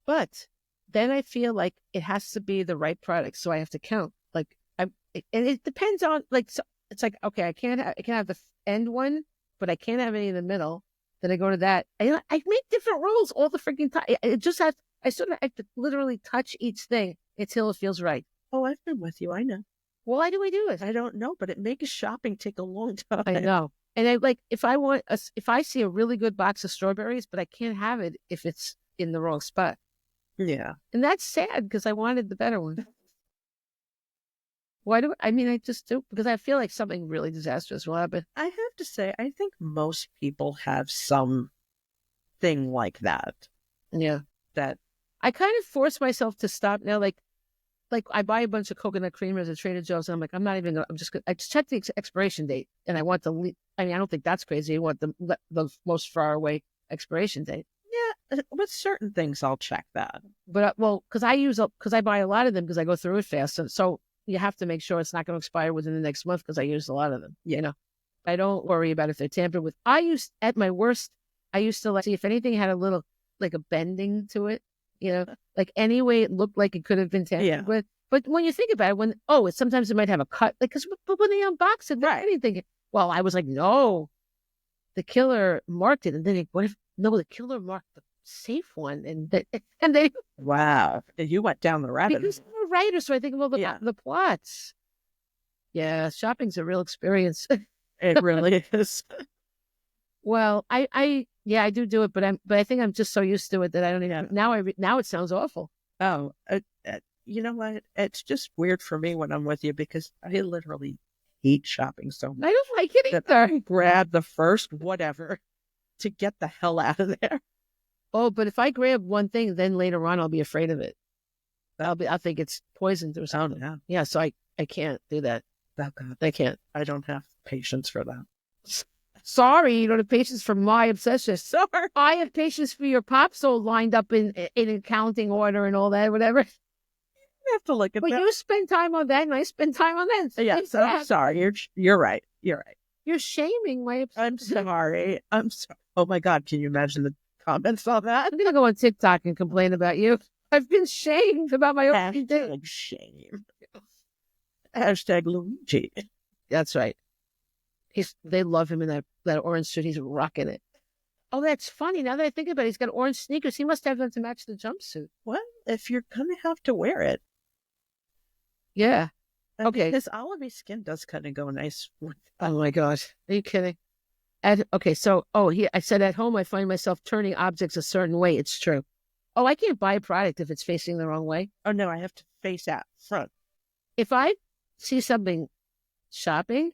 [SPEAKER 1] but then I feel like it has to be the right product, so I have to count. Like and it depends on so it's like, okay, I can't have the end one, but I can't have any in the middle. Then I go to that. I make different rules all the freaking time. It just has. I sort of have to literally touch each thing until it feels right.
[SPEAKER 2] Oh, I've been with you. I know.
[SPEAKER 1] Why do we do it?
[SPEAKER 2] I don't know, but it makes shopping take a long time.
[SPEAKER 1] I know. And I if I see a really good box of strawberries, but I can't have it if it's in the wrong spot.
[SPEAKER 2] Yeah.
[SPEAKER 1] And that's sad because I wanted the better one. Why do I mean, I just do because I feel like something really disastrous will happen.
[SPEAKER 2] I have to say, I think most people have some thing like that.
[SPEAKER 1] Yeah.
[SPEAKER 2] That
[SPEAKER 1] I kind of force myself to stop now. Like I buy a bunch of coconut creamers at Trader Joe's and I'm like, I'm not even gonna, I just check the expiration date and I want I don't think that's crazy. I want the most far away expiration date.
[SPEAKER 2] yeah, with certain things I'll check that.
[SPEAKER 1] But because I buy a lot of them because I go through it fast. So you have to make sure it's not going to expire within the next month because I use a lot of them. You know, I don't worry about if they're tampered with. At my worst, I used to see if anything had a little, like a bending to it, like any way it looked like it could have been tampered with. But when you think about it, sometimes it might have a cut, because when they unbox it,
[SPEAKER 2] Right.
[SPEAKER 1] anything. Well, I was like, no, the killer marked it. And then the killer marked the safe one. And they,
[SPEAKER 2] Wow. You went down the rabbit
[SPEAKER 1] because I'm a writer, so I think of all the plots. Yeah, shopping's a real experience.
[SPEAKER 2] It really is.
[SPEAKER 1] Well, I do it, but I think I'm just so used to it that I don't even now it sounds awful.
[SPEAKER 2] Oh, you know what? It's just weird for me when I'm with you because I literally hate shopping so much.
[SPEAKER 1] I don't like it
[SPEAKER 2] that
[SPEAKER 1] either.
[SPEAKER 2] I grab the first whatever to get the hell out of there.
[SPEAKER 1] Oh, but if I grab one thing, then later on I'll be afraid of it. I'll think it's poisoned or something.
[SPEAKER 2] Oh, yeah.
[SPEAKER 1] Yeah, so I can't do that.
[SPEAKER 2] Oh, God.
[SPEAKER 1] I can't.
[SPEAKER 2] I don't have patience for that.
[SPEAKER 1] Sorry, you don't have patience for my obsession.
[SPEAKER 2] Sorry.
[SPEAKER 1] I have patience for your pop soul lined up in accounting order and all that, whatever.
[SPEAKER 2] I have to look at
[SPEAKER 1] But
[SPEAKER 2] that.
[SPEAKER 1] you spend time on that and I spend time on that.
[SPEAKER 2] Yes, I'm sorry. You're right. You're right.
[SPEAKER 1] You're shaming my obsession.
[SPEAKER 2] I'm sorry. I'm sorry. Oh my God. Can you imagine the comments on that?
[SPEAKER 1] I'm going to go on TikTok and complain about you. I've been shamed about my own
[SPEAKER 2] Hashtag shame. Hashtag Luigi.
[SPEAKER 1] That's right. They love him in that orange suit. He's rocking it. Oh, that's funny. Now that I think about it, he's got orange sneakers. He must have them to match the jumpsuit.
[SPEAKER 2] Well, if you're going to have to wear it.
[SPEAKER 1] Yeah. Okay.
[SPEAKER 2] His olivey skin does kind of go nice with
[SPEAKER 1] Oh my gosh. Are you kidding? I said at home I find myself turning objects a certain way. It's true. Oh, I can't buy a product if it's facing the wrong way.
[SPEAKER 2] Oh no, I have to face out front.
[SPEAKER 1] If I see something shopping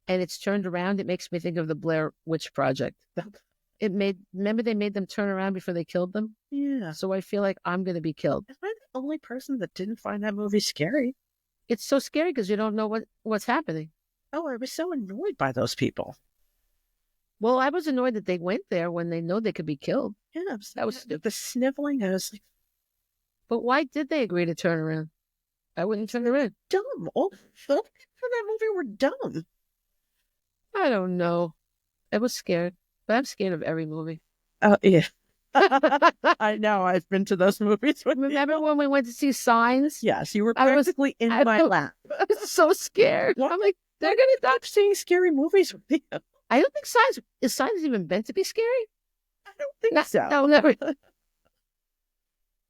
[SPEAKER 1] and it's turned around, it makes me think of the Blair Witch Project. Remember they made them turn around before they killed them?
[SPEAKER 2] Yeah.
[SPEAKER 1] So I feel like I'm going to be killed.
[SPEAKER 2] Am I the only person that didn't find that movie scary?
[SPEAKER 1] It's so scary because you don't know what's happening.
[SPEAKER 2] Oh, I was so annoyed by those people.
[SPEAKER 1] Well, I was annoyed that they went there when they know they could be killed.
[SPEAKER 2] Yeah,
[SPEAKER 1] That was
[SPEAKER 2] the sniveling. I was like,
[SPEAKER 1] but why did they agree to turn around? I wouldn't turn around.
[SPEAKER 2] dumb. All the films for that movie were dumb.
[SPEAKER 1] I don't know. I was scared, but I'm scared of every movie.
[SPEAKER 2] Oh, yeah. I know. I've been to those movies with
[SPEAKER 1] Remember when we went to see Signs?
[SPEAKER 2] Yes, you were practically in my lap.
[SPEAKER 1] I was so scared. I'm like, they're going to die.
[SPEAKER 2] Stop seeing scary movies with you.
[SPEAKER 1] I don't think Signs even meant to be scary?
[SPEAKER 2] I don't think so.
[SPEAKER 1] No, never.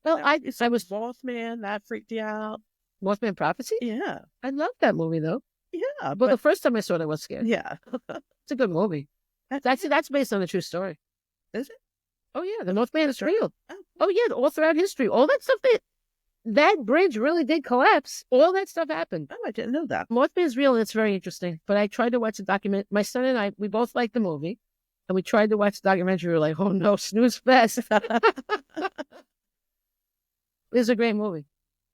[SPEAKER 1] Well, I was
[SPEAKER 2] Mothman, that freaked you out.
[SPEAKER 1] Mothman Prophecy?
[SPEAKER 2] Yeah.
[SPEAKER 1] I love that movie, though.
[SPEAKER 2] Yeah.
[SPEAKER 1] But the first time I saw it, I was scared.
[SPEAKER 2] yeah.
[SPEAKER 1] It's a good movie. That's based on a true story.
[SPEAKER 2] Is it?
[SPEAKER 1] Oh, yeah. The Mothman is real.
[SPEAKER 2] Oh.
[SPEAKER 1] Oh, yeah. All throughout history. All that stuff, that bridge really did collapse. All that stuff happened.
[SPEAKER 2] Oh, I didn't know that.
[SPEAKER 1] Mothman is real, and it's very interesting. But I tried to watch the document. My son and I, we both liked the movie. And we tried to watch the documentary. We were like, oh, no, snooze fest. It was a great movie.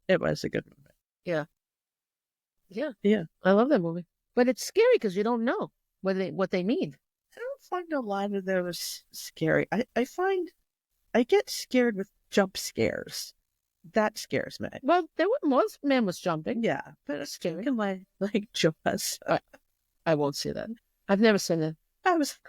[SPEAKER 2] It was a good movie.
[SPEAKER 1] Yeah. Yeah.
[SPEAKER 2] Yeah.
[SPEAKER 1] I love that movie. But it's scary because you don't know what they mean.
[SPEAKER 2] I don't find a lot of those scary. I find I get scared with jump scares. That scares me.
[SPEAKER 1] Well, Mothman was jumping.
[SPEAKER 2] Yeah, but it's scary. Like Jaws.
[SPEAKER 1] I won't see that. I've never seen it.
[SPEAKER 2] I was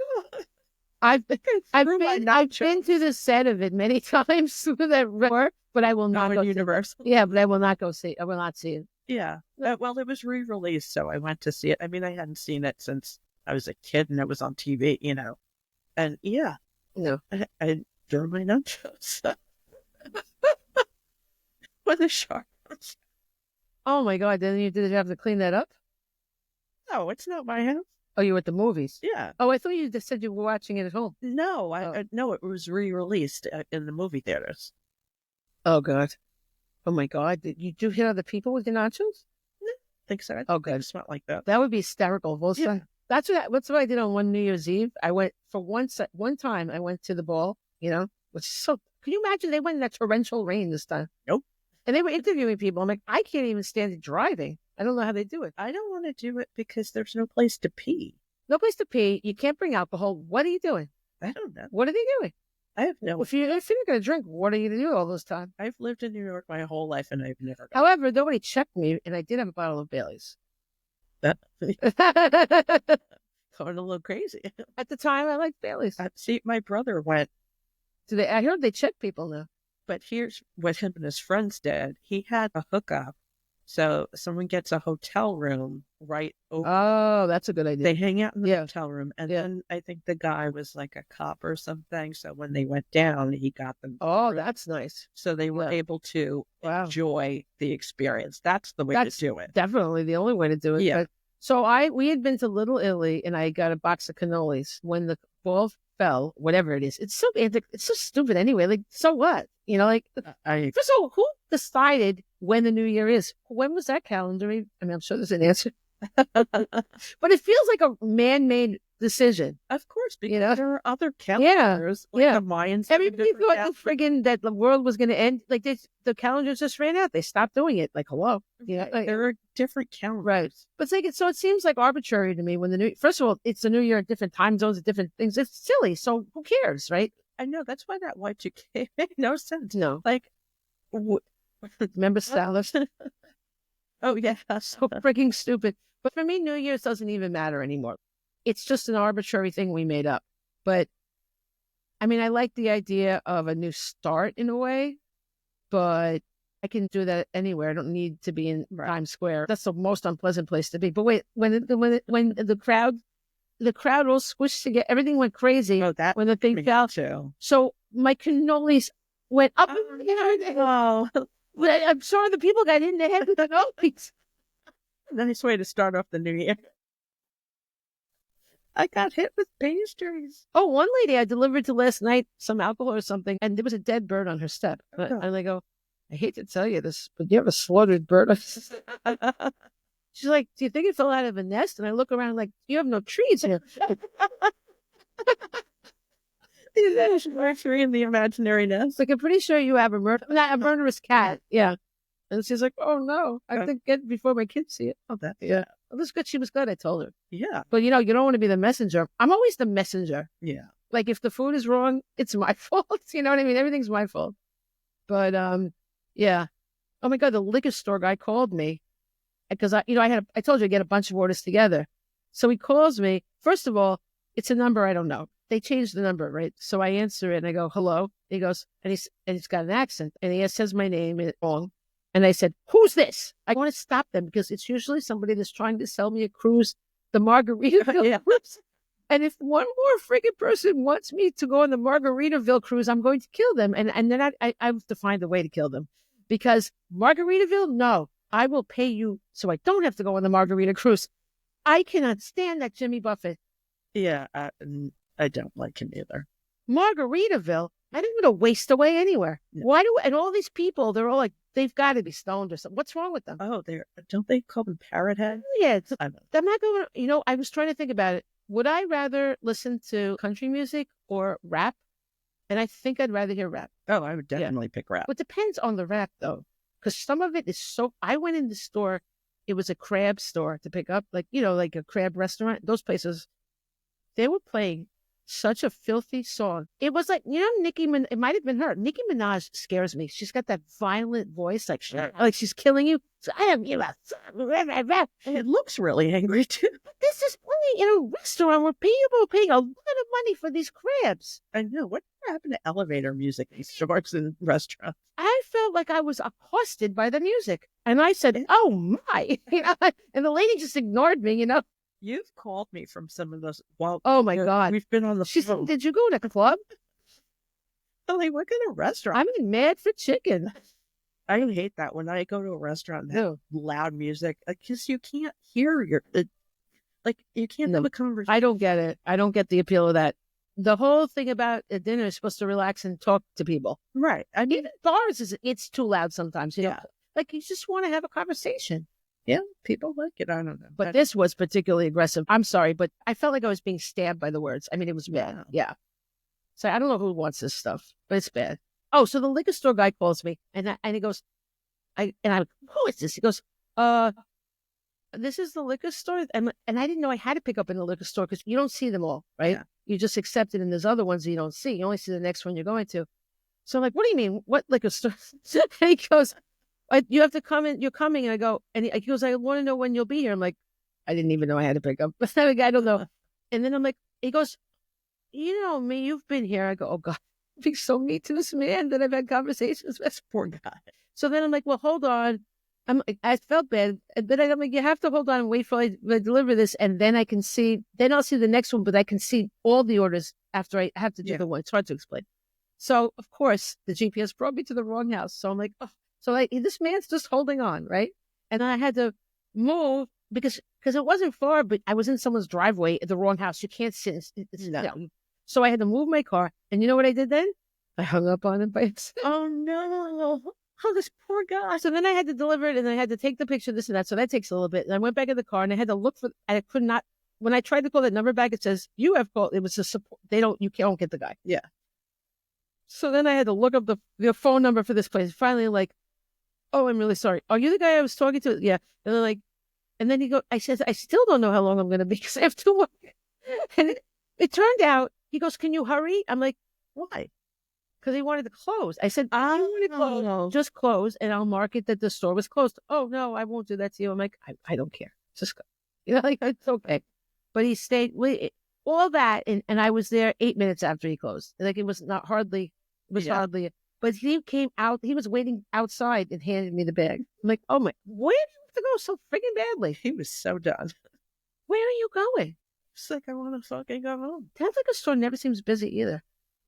[SPEAKER 1] I've been to the set of it many times through that roar, but I will not go
[SPEAKER 2] Universal.
[SPEAKER 1] Yeah, but I will not go see. I will not see it.
[SPEAKER 2] Yeah. Well, it was re-released, so I went to see it. I mean, I hadn't seen it since I was a kid, and it was on TV, And yeah,
[SPEAKER 1] no,
[SPEAKER 2] I drew my nachos with a shark.
[SPEAKER 1] Oh my God! Then did you have to clean that up?
[SPEAKER 2] No, it's not my house.
[SPEAKER 1] Oh, you were at the movies?
[SPEAKER 2] Yeah.
[SPEAKER 1] Oh, I thought you just said you were watching it at home.
[SPEAKER 2] No, no, it was re-released in the movie theaters.
[SPEAKER 1] Oh God! Oh my God! Did you hit other people with your nachos?
[SPEAKER 2] No, I think so.
[SPEAKER 1] Oh, good.
[SPEAKER 2] It's not like that.
[SPEAKER 1] That would be hysterical. Well, yeah. That's what I did on one New Year's Eve. I went for one time. I went to the ball. Which is so. Can you imagine? They went in that torrential rain this time.
[SPEAKER 2] Nope.
[SPEAKER 1] And they were interviewing people. I'm like, I can't even stand it driving. I don't know how they do it.
[SPEAKER 2] I don't want to do it because there's no place to pee.
[SPEAKER 1] No place to pee. You can't bring alcohol. What are you doing?
[SPEAKER 2] I don't know.
[SPEAKER 1] What are they doing?
[SPEAKER 2] I have no.
[SPEAKER 1] If you're not going to drink, what are you going to do all this time?
[SPEAKER 2] I've lived in New York my whole life, and I've never.
[SPEAKER 1] However, nobody checked me, and I did have a bottle of Bailey's.
[SPEAKER 2] Going a little crazy.
[SPEAKER 1] At the time, I liked Bailey's.
[SPEAKER 2] See, my brother went.
[SPEAKER 1] I heard they check people now.
[SPEAKER 2] But here's what him and his friends did. He had a hookup. So someone gets a hotel room right over.
[SPEAKER 1] Oh, that's a good idea.
[SPEAKER 2] They hang out in the hotel room. And then I think the guy was like a cop or something. So when they went down, he got them.
[SPEAKER 1] Oh, that's nice.
[SPEAKER 2] So they were able to enjoy the experience. That's the way to do it.
[SPEAKER 1] Definitely the only way to do it.
[SPEAKER 2] Yeah.
[SPEAKER 1] So we had been to Little Italy, and I got a box of cannolis. When the ball fell, whatever it is, it's so stupid anyway. Like, so what? First of all, who decided when the new year is? When was that calendar? I mean, I'm sure there's an answer. But it feels like a man-made decision.
[SPEAKER 2] Of course, because there are other calendars. The Mayans.
[SPEAKER 1] Everybody thought that the world was going to end. Like, the calendars just ran out. They stopped doing it. Like, hello.
[SPEAKER 2] There are different calendars.
[SPEAKER 1] Right. But so it seems like arbitrary to me when first of all, it's the new year at different time zones, at different things. It's silly. So who cares, right?
[SPEAKER 2] I know. That's why that Y2K made no sense.
[SPEAKER 1] No.
[SPEAKER 2] Like,
[SPEAKER 1] remember Salad?
[SPEAKER 2] Oh, yeah.
[SPEAKER 1] So freaking stupid. But for me, New Year's doesn't even matter anymore. It's just an arbitrary thing we made up. But, I mean, I like the idea of a new start in a way, but I can do that anywhere. I don't need to be in Times Square. That's the most unpleasant place to be. But wait, when the crowd all squished together, everything went crazy.
[SPEAKER 2] Oh, that
[SPEAKER 1] when the thing fell.
[SPEAKER 2] Too.
[SPEAKER 1] So my cannolis went up in the air.
[SPEAKER 2] Oh.
[SPEAKER 1] I'm sorry, the people got in the head with cannolis.
[SPEAKER 2] Nice way to start off the new year. I got hit with pastries.
[SPEAKER 1] Oh, one lady I delivered to last night some alcohol or something, and there was a dead bird on her step. And I go, I hate to tell you this, but you have a slaughtered bird on your step. She's like, do you think it fell out of a nest? And I look around like, you have no trees here.
[SPEAKER 2] The tree in the imaginary nest.
[SPEAKER 1] Like, I'm pretty sure you have a murderous cat. Yeah. And she's like, oh no, I think get before my kids see it.
[SPEAKER 2] Oh, that.
[SPEAKER 1] Yeah. Well, that's good. She was good. I told her.
[SPEAKER 2] Yeah.
[SPEAKER 1] But you don't want to be the messenger. I'm always the messenger.
[SPEAKER 2] Yeah.
[SPEAKER 1] Like, if the food is wrong, it's my fault. You know what I mean? Everything's my fault. But, yeah. Oh my God, the liquor store guy called me because I told you I get a bunch of orders together. So he calls me. First of all, it's a number I don't know. They changed the number, right? So I answer it and I go, hello. He goes, and he's got an accent and he says my name wrong. And I said, who's this? I want to stop them because it's usually somebody that's trying to sell me a cruise, the Margaritaville cruise. And if one more friggin' person wants me to go on the Margaritaville cruise, I'm going to kill them. And then I have to find a way to kill them because Margaritaville, no, I will pay you so I don't have to go on the margarita cruise. I cannot stand that Jimmy Buffett.
[SPEAKER 2] Yeah, I don't like him either.
[SPEAKER 1] Margaritaville, I didn't want to waste away anywhere.
[SPEAKER 2] No.
[SPEAKER 1] Why do, and all these people, they're all like, they've got to be stoned or something. What's wrong with them?
[SPEAKER 2] Oh, don't they call them parrot head?
[SPEAKER 1] Yeah,
[SPEAKER 2] I know.
[SPEAKER 1] I'm not going to, I was trying to think about it. Would I rather listen to country music or rap? And I think I'd rather hear rap.
[SPEAKER 2] Oh, I would definitely pick rap.
[SPEAKER 1] But it depends on the rap, though, because some of it is so. I went in the store. It was a crab store to pick up, like like a crab restaurant. Those places, they were playing such a filthy song. It was like it might have been her. Nicki Minaj scares me. She's got that violent voice, like she's killing you. So I am
[SPEAKER 2] And it looks really angry too.
[SPEAKER 1] This is playing in a restaurant where people are paying a lot of money for these crabs.
[SPEAKER 2] I know. What happened to elevator music in stores and restaurants?
[SPEAKER 1] I felt like I was accosted by the music. And I said, oh my. And the lady just ignored me,
[SPEAKER 2] You've called me from some of those. Well,
[SPEAKER 1] oh my God.
[SPEAKER 2] We've been on the
[SPEAKER 1] She said, did you go to a club?
[SPEAKER 2] I'm like, what kind of restaurant?
[SPEAKER 1] I'm in Mad for Chicken.
[SPEAKER 2] I hate that when I go to a restaurant and have loud music, because you can't hear you can't have a conversation.
[SPEAKER 1] I don't get it. I don't get the appeal of that. The whole thing about a dinner is supposed to relax and talk to people.
[SPEAKER 2] Right. I mean,
[SPEAKER 1] even bars it's too loud sometimes. You know, like you just want to have a conversation.
[SPEAKER 2] Yeah, people like it. I don't know.
[SPEAKER 1] But this was particularly aggressive. I'm sorry, but I felt like I was being stabbed by the words. I mean, it was bad. Yeah. So I don't know who wants this stuff, but it's bad. Oh, so the liquor store guy calls me and he goes, I'm who is this? He goes, this is the liquor store. And I didn't know I had to pick up in the liquor store because you don't see them all, right? Yeah. You just accept it, and there's other ones that you don't see. You only see the next one you're going to. So I'm like, what do you mean? What liquor store? And he goes, you have to come in. You're coming. And I go, and he goes, I want to know when you'll be here. I'm like, I didn't even know I had to pick up. But I don't know. And then I'm like, he goes, you know me, you've been here. I go, oh God, I'm being so mean to this man that I've had conversations with. Poor guy. So then I'm like, well, hold on. I felt bad, but I'm like, you have to hold on and wait for I deliver this, and then I can see. Then I'll see the next one, but I can see all the orders after I have to do the one. It's hard to explain. So of course the GPS brought me to the wrong house. So I'm like, oh. So this man's just holding on, right? And I had to move because it wasn't far, but I was in someone's driveway at the wrong house. You can't sit. So I had to move my car, and you know what I did then? I hung up on him by himself.
[SPEAKER 2] Oh no. Oh, this poor guy.
[SPEAKER 1] So then I had to deliver it, and I had to take the picture, this and that. So that takes a little bit. And I went back in the car, and I had to look I could not, when I tried to call that number back, it says, you have called, it was a support, you can't get the guy.
[SPEAKER 2] Yeah.
[SPEAKER 1] So then I had to look up the phone number for this place. Finally, like, oh, I'm really sorry. Are you the guy I was talking to? Yeah. And they're like, and then I said, I still don't know how long I'm going to be because I have to work. And it turned out, he goes, can you hurry? I'm like, why? Because he wanted to close. I said, I want to close. Just close, and I'll mark it that the store was closed. Oh, no, I won't do that to you. I'm like, I don't care. Just go. Like, it's okay. But he stayed with all that, and I was there 8 minutes after he closed. Like, it was hardly. But he came out. He was waiting outside and handed me the bag. I'm like, oh, my, where do you have to go so freaking badly?
[SPEAKER 2] He was so done.
[SPEAKER 1] Where are you going?
[SPEAKER 2] It's like, I want to fucking go home.
[SPEAKER 1] That liquor store never seems busy either.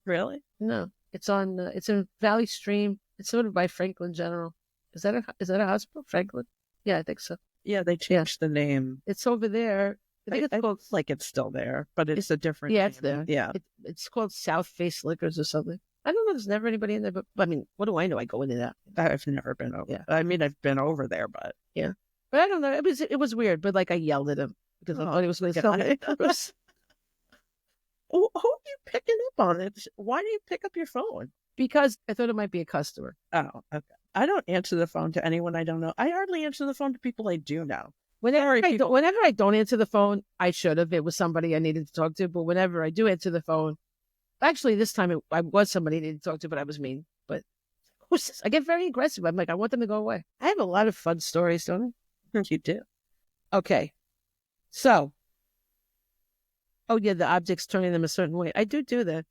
[SPEAKER 2] Really?
[SPEAKER 1] No. It's on. It's in Valley Stream. It's sort of by Franklin General. Is that a hospital? Franklin? Yeah, I think so.
[SPEAKER 2] Yeah, they changed the name.
[SPEAKER 1] It's over there. I think it's called.
[SPEAKER 2] Like it's still there, but it's a different.
[SPEAKER 1] Yeah,
[SPEAKER 2] name.
[SPEAKER 1] it's there.
[SPEAKER 2] Yeah,
[SPEAKER 1] it's called South Face Liquors or something. I don't know. There's never anybody in there, but I mean, what do I know? I go into that.
[SPEAKER 2] I've never been over.
[SPEAKER 1] Yeah,
[SPEAKER 2] I mean, I've been over there, but
[SPEAKER 1] yeah, but I don't know. It was weird, but like I yelled at him because I thought he was going to tell me.
[SPEAKER 2] Who are you picking up on it? Why do you pick up your phone?
[SPEAKER 1] Because I thought it might be a customer.
[SPEAKER 2] Oh, okay. I don't answer the phone to anyone I don't know. I hardly answer the phone to people I do know.
[SPEAKER 1] Whenever I don't answer the phone, I should have. It was somebody I needed to talk to. But whenever I do answer the phone, actually this time I was somebody I needed to talk to, but I was mean. But I get very aggressive. I'm like, I want them to go away. I have a lot of fun stories, don't I?
[SPEAKER 2] You do.
[SPEAKER 1] Okay. So. Oh, yeah, the objects turning them a certain way. I do that.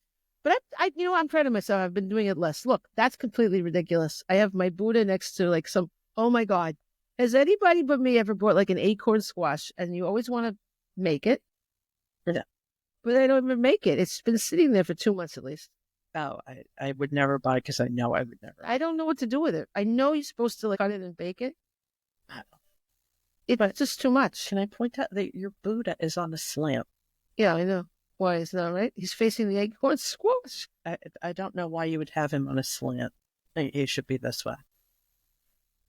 [SPEAKER 1] But I'm proud of myself. I've been doing it less. Look, that's completely ridiculous. I have my Buddha next to like oh my God. Has anybody but me ever bought like an acorn squash and you always want to make it?
[SPEAKER 2] Yeah.
[SPEAKER 1] But I don't even make it. It's been sitting there for 2 months at least.
[SPEAKER 2] Oh, I would never buy because I know I would never.
[SPEAKER 1] I don't know what to do with it. I know you're supposed to like cut it and bake it. It's just too much.
[SPEAKER 2] Can I point out that your Buddha is on a slant?
[SPEAKER 1] Yeah, I know. Why is that right? He's facing the acorn squash.
[SPEAKER 2] I don't know why you would have him on a slant. He should be this way.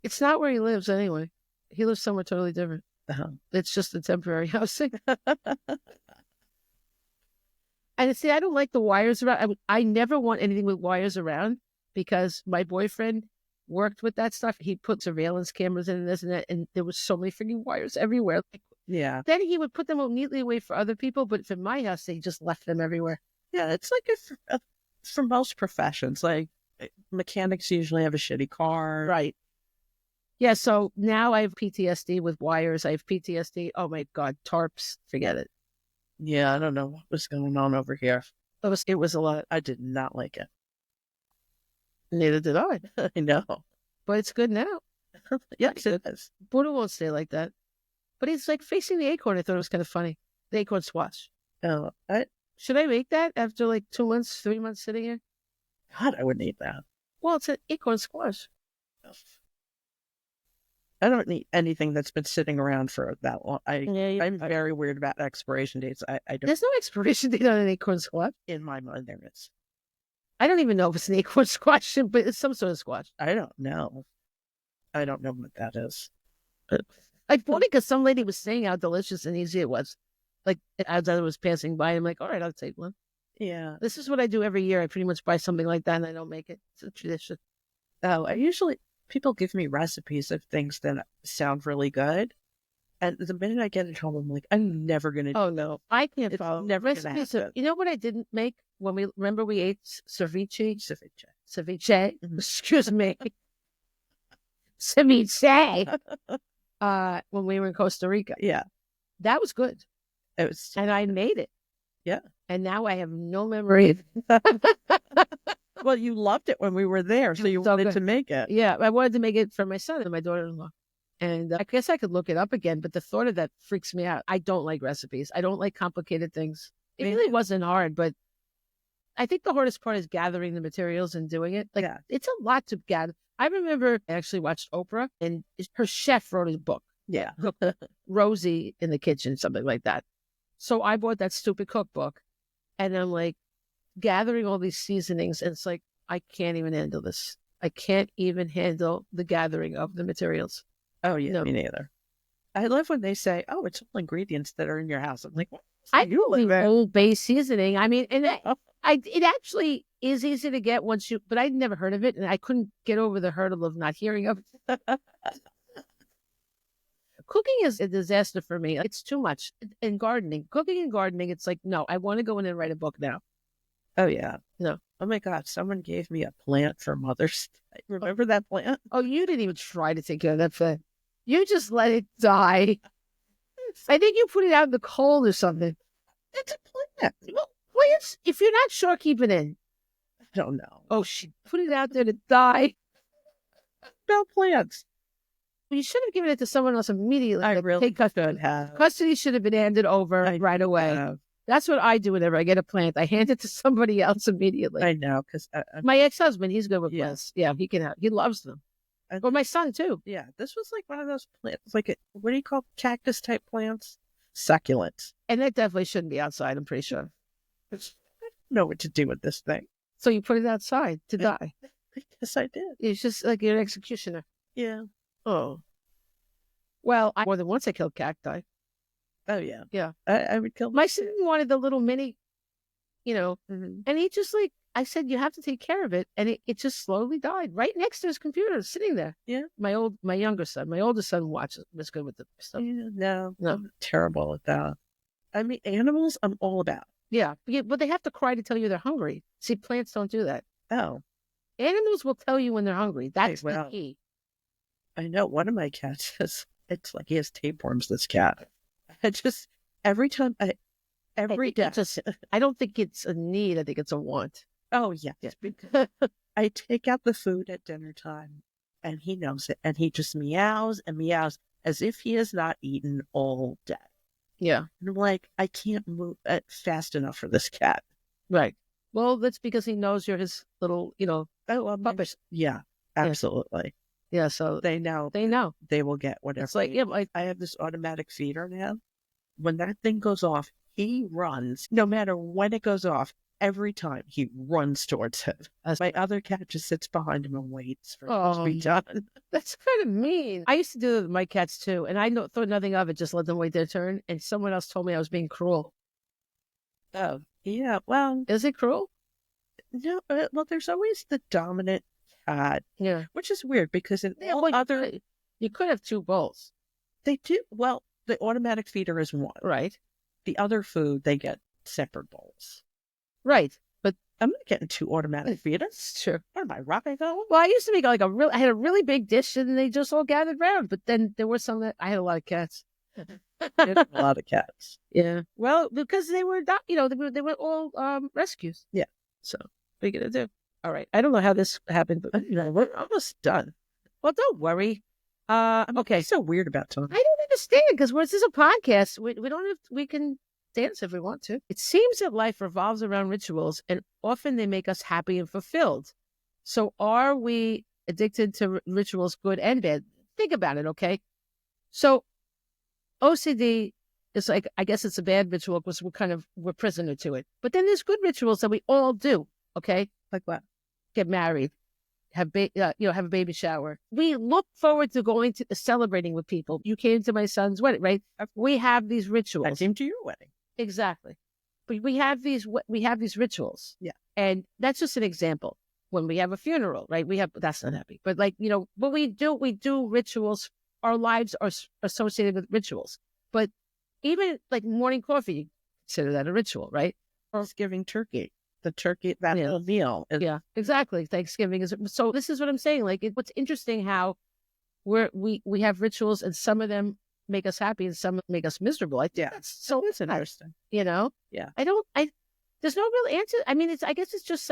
[SPEAKER 1] It's not where he lives anyway. He lives somewhere totally different.
[SPEAKER 2] Uh-huh.
[SPEAKER 1] It's just a temporary housing. And see, I don't like the wires around. I never want anything with wires around because my boyfriend worked with that stuff. He put surveillance cameras in this and that, and there was so many freaking wires everywhere.
[SPEAKER 2] Yeah.
[SPEAKER 1] Then he would put them neatly away for other people, but for my house, they just left them everywhere.
[SPEAKER 2] Yeah, it's like for most professions. Like mechanics usually have a shitty car.
[SPEAKER 1] Right. Yeah, so now I have PTSD with wires. I have PTSD. Oh my God, tarps, forget it.
[SPEAKER 2] Yeah, I don't know what was going on over here.
[SPEAKER 1] It was a lot.
[SPEAKER 2] I did not like it.
[SPEAKER 1] Neither did I.
[SPEAKER 2] I know.
[SPEAKER 1] But it's good now.
[SPEAKER 2] Yes, it is.
[SPEAKER 1] Buddha won't stay like that. But he's like facing the acorn. I thought it was kind of funny. The acorn squash.
[SPEAKER 2] Oh,
[SPEAKER 1] Should I make that after like 2 months, 3 months sitting here?
[SPEAKER 2] God, I wouldn't eat that.
[SPEAKER 1] Well, it's an acorn squash.
[SPEAKER 2] I don't eat anything that's been sitting around for that long. I'm
[SPEAKER 1] I-
[SPEAKER 2] very weird about expiration dates. I don't.
[SPEAKER 1] There's no expiration date on an acorn squash.
[SPEAKER 2] In my mind, there is.
[SPEAKER 1] I don't even know if it's an acorn squash, but it's some sort of squash.
[SPEAKER 2] I don't know. I don't know what that is.
[SPEAKER 1] I bought it because some lady was saying how delicious and easy it was. Like, as I was passing by, I'm like, all right, I'll take one.
[SPEAKER 2] Yeah.
[SPEAKER 1] This is what I do every year. I pretty much buy something like that and I don't make it. It's a tradition.
[SPEAKER 2] Oh, people give me recipes of things that sound really good. And the minute I get it home, I'm like, I'm never going to.
[SPEAKER 1] Oh, no. I can't
[SPEAKER 2] It's
[SPEAKER 1] follow
[SPEAKER 2] never gonna
[SPEAKER 1] recipes.
[SPEAKER 2] happen.
[SPEAKER 1] You know what I didn't make when we ate ceviche? Ceviche.
[SPEAKER 2] Mhm.
[SPEAKER 1] Excuse me. Ceviche. When we were in Costa Rica.
[SPEAKER 2] Yeah.
[SPEAKER 1] That was good.
[SPEAKER 2] It was.
[SPEAKER 1] And I made it.
[SPEAKER 2] Yeah.
[SPEAKER 1] And now I have no memory.
[SPEAKER 2] Well, you loved it when we were there, so you
[SPEAKER 1] So
[SPEAKER 2] wanted
[SPEAKER 1] good.
[SPEAKER 2] to make it.
[SPEAKER 1] Yeah, I wanted to make it for my son and my daughter-in-law. And I guess I could look it up again, but the thought of that freaks me out. I don't like recipes. I don't like complicated things. It
[SPEAKER 2] Me
[SPEAKER 1] really
[SPEAKER 2] too.
[SPEAKER 1] wasn't hard, but I think the hardest part is gathering the materials and doing it. Like,
[SPEAKER 2] Yeah.
[SPEAKER 1] it's a lot to gather. I remember I actually watched Oprah, and her chef wrote a book,
[SPEAKER 2] Yeah.
[SPEAKER 1] Rosie in the Kitchen, something like that. So I bought that stupid cookbook, and I'm like gathering all these seasonings, and it's like, I can't even handle this. I can't even handle the gathering of the materials.
[SPEAKER 2] Oh, yeah.
[SPEAKER 1] No.
[SPEAKER 2] Me neither. I love when they say, "Oh, it's all ingredients that are in your house." I'm like, what?
[SPEAKER 1] I
[SPEAKER 2] You
[SPEAKER 1] do
[SPEAKER 2] live there.
[SPEAKER 1] Old Bay seasoning. I mean, and it actually is easy to get once you, but I'd never heard of it, and I couldn't get over the hurdle of not hearing of it. Cooking is a disaster for me. It's too much. And gardening, cooking and gardening, it's like, no, I want to go in and write a book now.
[SPEAKER 2] Oh, yeah.
[SPEAKER 1] No.
[SPEAKER 2] Oh, my God. Someone gave me a plant for Mother's Day. Remember that plant?
[SPEAKER 1] Oh, you didn't even try to take care of that thing. You just let it die. I think you put it out in the cold or something.
[SPEAKER 2] It's a plant.
[SPEAKER 1] Well, plants, if you're not sure, keep it in.
[SPEAKER 2] I don't know.
[SPEAKER 1] Oh, she put it out there to die.
[SPEAKER 2] About plants.
[SPEAKER 1] You should have given it to someone else immediately.
[SPEAKER 2] I
[SPEAKER 1] Like,
[SPEAKER 2] really
[SPEAKER 1] take custody.
[SPEAKER 2] should have.
[SPEAKER 1] Custody should have been handed over right away. That's what I do whenever I get a plant. I hand it to somebody else immediately.
[SPEAKER 2] I know, because
[SPEAKER 1] My ex-husband, he's good with
[SPEAKER 2] Yeah.
[SPEAKER 1] plants. Yeah, he loves them.
[SPEAKER 2] And-
[SPEAKER 1] But my son too.
[SPEAKER 2] yeah, this was like one of those plants, like what do you call cactus type plants? Succulents.
[SPEAKER 1] And that definitely shouldn't be outside, I'm pretty sure.
[SPEAKER 2] I don't know what to do with this thing.
[SPEAKER 1] So you put it outside to die.
[SPEAKER 2] I guess I did.
[SPEAKER 1] It's just like you're an executioner.
[SPEAKER 2] Yeah.
[SPEAKER 1] Oh. Well, more than once I killed cacti.
[SPEAKER 2] Oh, yeah.
[SPEAKER 1] Yeah.
[SPEAKER 2] I would kill
[SPEAKER 1] My son wanted the little mini,
[SPEAKER 2] Mhm.
[SPEAKER 1] and he just I said, you have to take care of it. And it just slowly died right next to his computer, sitting there.
[SPEAKER 2] Yeah.
[SPEAKER 1] My younger son, my older son was good with the stuff.
[SPEAKER 2] Yeah, no,
[SPEAKER 1] No.
[SPEAKER 2] I'm terrible at that. I mean, animals, I'm all about.
[SPEAKER 1] Yeah. But they have to cry to tell you they're hungry. See, plants don't do that.
[SPEAKER 2] Oh,
[SPEAKER 1] Animals will tell you when they're hungry. That's the
[SPEAKER 2] well.
[SPEAKER 1] key.
[SPEAKER 2] I know one of my cats it's like he has tapeworms, this cat. I just, every time, every day.
[SPEAKER 1] I don't think it's a need. I think it's a want.
[SPEAKER 2] Oh, yeah.
[SPEAKER 1] Yeah.
[SPEAKER 2] I take out the food at dinner time and he knows it. And he just meows and meows as if he has not eaten all day.
[SPEAKER 1] Yeah.
[SPEAKER 2] And I'm like, I can't move fast enough for this cat.
[SPEAKER 1] Right. Well, that's because he knows you're his little,
[SPEAKER 2] Oh,
[SPEAKER 1] puppet.
[SPEAKER 2] yeah, absolutely.
[SPEAKER 1] Yeah, so
[SPEAKER 2] They know
[SPEAKER 1] they know.
[SPEAKER 2] they will get whatever.
[SPEAKER 1] It's like, yeah, like,
[SPEAKER 2] I have this automatic feeder now. When that thing goes off, he runs. No matter when it goes off, every time he runs towards it. My other cat just sits behind him and waits for it to be done.
[SPEAKER 1] That's kind of mean. I used to do that with my cats too, and I thought nothing of it, just let them wait their turn. And someone else told me I was being cruel.
[SPEAKER 2] Oh, yeah. Well,
[SPEAKER 1] Is it cruel?
[SPEAKER 2] no. Well, there's always the dominant cat,
[SPEAKER 1] Yeah.
[SPEAKER 2] which is weird because in
[SPEAKER 1] Yeah,
[SPEAKER 2] all
[SPEAKER 1] well,
[SPEAKER 2] other,
[SPEAKER 1] you could have two bowls.
[SPEAKER 2] they do. Well, the automatic feeder is one.
[SPEAKER 1] Right.
[SPEAKER 2] The other food, they get separate bowls.
[SPEAKER 1] Right. But
[SPEAKER 2] I'm not getting two automatic feeders.
[SPEAKER 1] sure.
[SPEAKER 2] What am I, rocking going?
[SPEAKER 1] Well, I used to make like I had a really big dish and they just all gathered round. But then there were some that I had a lot of cats.
[SPEAKER 2] A lot of cats.
[SPEAKER 1] Yeah. Well, because they were not, they were all rescues.
[SPEAKER 2] Yeah.
[SPEAKER 1] So what are you gonna do? All right. I don't know how this happened, but
[SPEAKER 2] We're almost done.
[SPEAKER 1] well, don't worry. Okay.
[SPEAKER 2] It's so weird about time.
[SPEAKER 1] I don't understand because this is a podcast. We don't have, we can dance if we want to. It seems that life revolves around rituals and often they make us happy and fulfilled. So are we addicted to rituals, good and bad? Think about it, okay? So OCD is like, I guess it's a bad ritual because we're prisoner to it. But then there's good rituals that we all do, okay?
[SPEAKER 2] Like what?
[SPEAKER 1] Get married, have have a baby shower. We look forward to going to celebrating with people. You came to my son's wedding, right? We have these rituals.
[SPEAKER 2] I came to your wedding.
[SPEAKER 1] Exactly. But we have these rituals.
[SPEAKER 2] Yeah.
[SPEAKER 1] And that's just an example. When we have a funeral, right? That's not happy. But but we do rituals. Our lives are associated with rituals. But even like morning coffee, consider that a ritual, right?
[SPEAKER 2] Thanksgiving turkey. The turkey, that whole meal.
[SPEAKER 1] Yeah, exactly. Thanksgiving is, so this is what I'm saying. Like, what's interesting how we have rituals and some of them make us happy and some make us miserable. I think that's so
[SPEAKER 2] interesting.
[SPEAKER 1] Yeah. There's no real answer. I mean, I guess it's just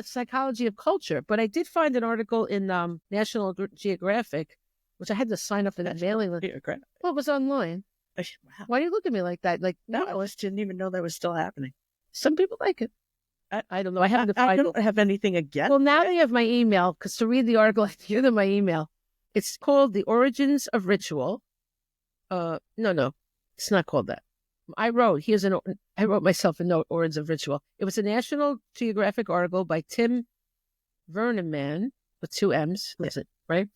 [SPEAKER 1] psychology of culture. But I did find an article in National Geographic, which I had to sign up for that mailing list. Well, it was online.
[SPEAKER 2] Wow.
[SPEAKER 1] Why do you look at me like that? Like,
[SPEAKER 2] no, I just didn't even know that was still happening.
[SPEAKER 1] Some people like it. I don't know.
[SPEAKER 2] I don't have anything against.
[SPEAKER 1] Well, now they have my email, because to read the article, I have to give them my email. It's called The Origins of Ritual. No, it's not called that. I wrote myself a note, Origins of Ritual. It was a National Geographic article by Tim Verneman, with 2 M's, listen, right?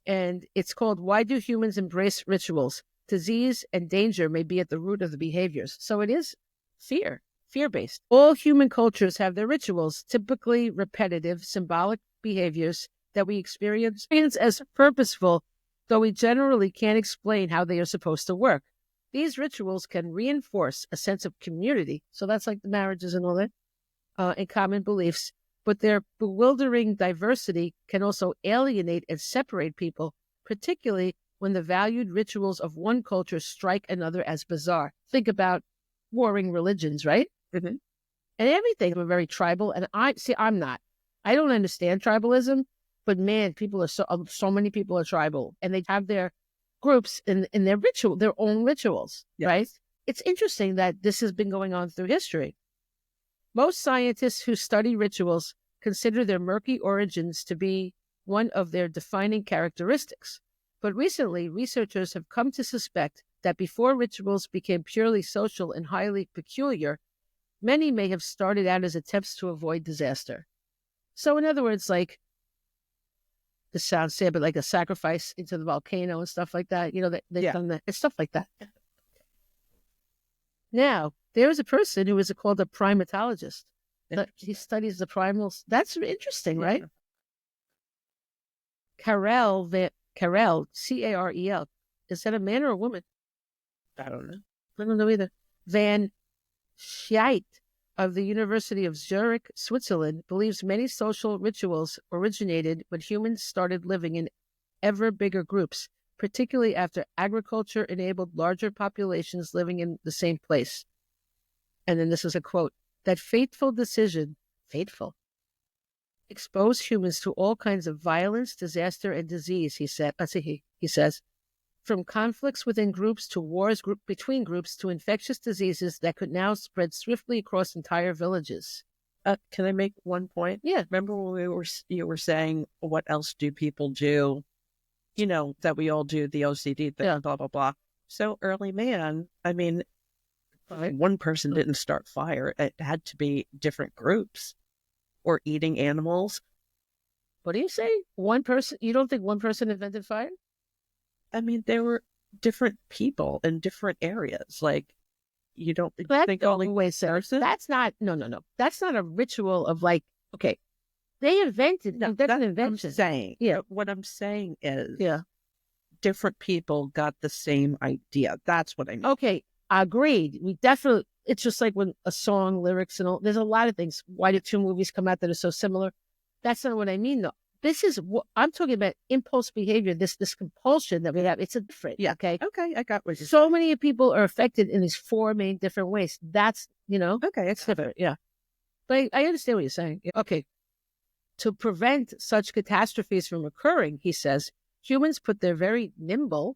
[SPEAKER 1] And it's called Why Do Humans Embrace Rituals? Disease and danger may be at the root of the behaviors. So it is fear-based. All human cultures have their rituals, typically repetitive, symbolic behaviors that we experience as purposeful, though we generally can't explain how they are supposed to work. These rituals can reinforce a sense of community, so that's like the marriages and all that, and common beliefs, but their bewildering diversity can also alienate and separate people, particularly when the valued rituals of one culture strike another as bizarre. Think about warring religions, right?
[SPEAKER 2] Mm-hmm.
[SPEAKER 1] And everything. We're very tribal, and I'm not. I don't understand tribalism, but man, people are so many people are tribal, and they have their groups in their own rituals,
[SPEAKER 2] yes.
[SPEAKER 1] Right? It's interesting that this has been going on through history. Most scientists who study rituals consider their murky origins to be one of their defining characteristics. But recently, researchers have come to suspect that before rituals became purely social and highly peculiar, many may have started out as attempts to avoid disaster. So in other words, like, this sounds sad, but like a sacrifice into the volcano and stuff like that, they've done that. It's stuff like that. Now, there is a person who is called a primatologist. He studies the primals. That's interesting, right? Carel, Carel. Is that a man or a woman?
[SPEAKER 2] I don't know.
[SPEAKER 1] I don't know either. Van Scheidt of the University of Zurich, Switzerland, believes many social rituals originated when humans started living in ever bigger groups, particularly after agriculture enabled larger populations living in the same place. And then this is a quote, that fateful decision, exposed humans to all kinds of violence, disaster, and disease, he says, from conflicts within groups to wars between groups to infectious diseases that could now spread swiftly across entire villages.
[SPEAKER 2] Can I make one point?
[SPEAKER 1] Yeah.
[SPEAKER 2] Remember when you were saying, what else do people do that we all do the OCD thing, blah, blah, blah. So early man, I mean, one person didn't start fire. It had to be different groups or eating animals.
[SPEAKER 1] What do you say? One person? You don't think one person invented fire?
[SPEAKER 2] I mean, there were different people in different areas. Like, you don't think only
[SPEAKER 1] wait,
[SPEAKER 2] person?
[SPEAKER 1] That's not, no. That's not a ritual of like, okay, they invented, that's an invention.
[SPEAKER 2] I'm saying.
[SPEAKER 1] Yeah.
[SPEAKER 2] What I'm saying is,
[SPEAKER 1] yeah,
[SPEAKER 2] different people got the same idea. That's what I mean.
[SPEAKER 1] Okay, agreed. We definitely, it's just like when a song, lyrics, and all, there's a lot of things. Why did two movies come out that are so similar? That's not what I mean, though. This is what I'm talking about, impulse behavior, this compulsion that we have. It's a different, okay?
[SPEAKER 2] Okay, I got what you're
[SPEAKER 1] So many people are affected in these four main different ways. That's,
[SPEAKER 2] okay, it's different.
[SPEAKER 1] Yeah. But I understand what you're saying. Okay. To prevent such catastrophes from occurring, he says, humans put their very nimble,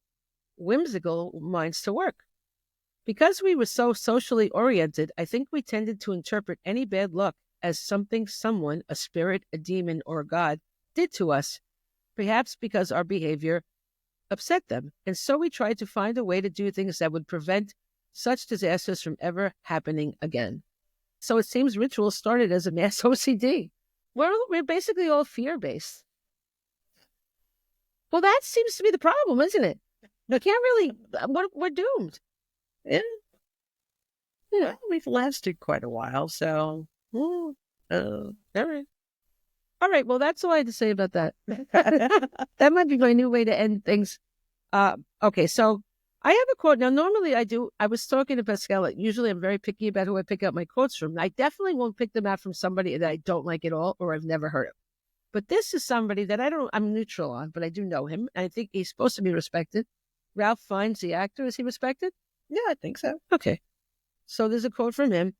[SPEAKER 1] whimsical minds to work. Because we were so socially oriented, I think we tended to interpret any bad luck as something someone, a spirit, a demon, or a god, did to us, perhaps because our behavior upset them. And so we tried to find a way to do things that would prevent such disasters from ever happening again. So it seems rituals started as a mass OCD. We're basically all fear-based. Well, that seems to be the problem, isn't it? We can't really, we're doomed.
[SPEAKER 2] Yeah. We've lasted quite a while, so.
[SPEAKER 1] All right. All right, well, that's all I had to say about that. That might be my new way to end things. Okay, so I have a quote. Now, normally I was talking to Pascale. Usually I'm very picky about who I pick out my quotes from. I definitely won't pick them out from somebody that I don't like at all or I've never heard of. But this is somebody that I'm neutral on, but I do know him. And I think he's supposed to be respected. Ralph Fiennes, the actor, is he respected?
[SPEAKER 2] Yeah, I think so.
[SPEAKER 1] Okay. So there's a quote from him.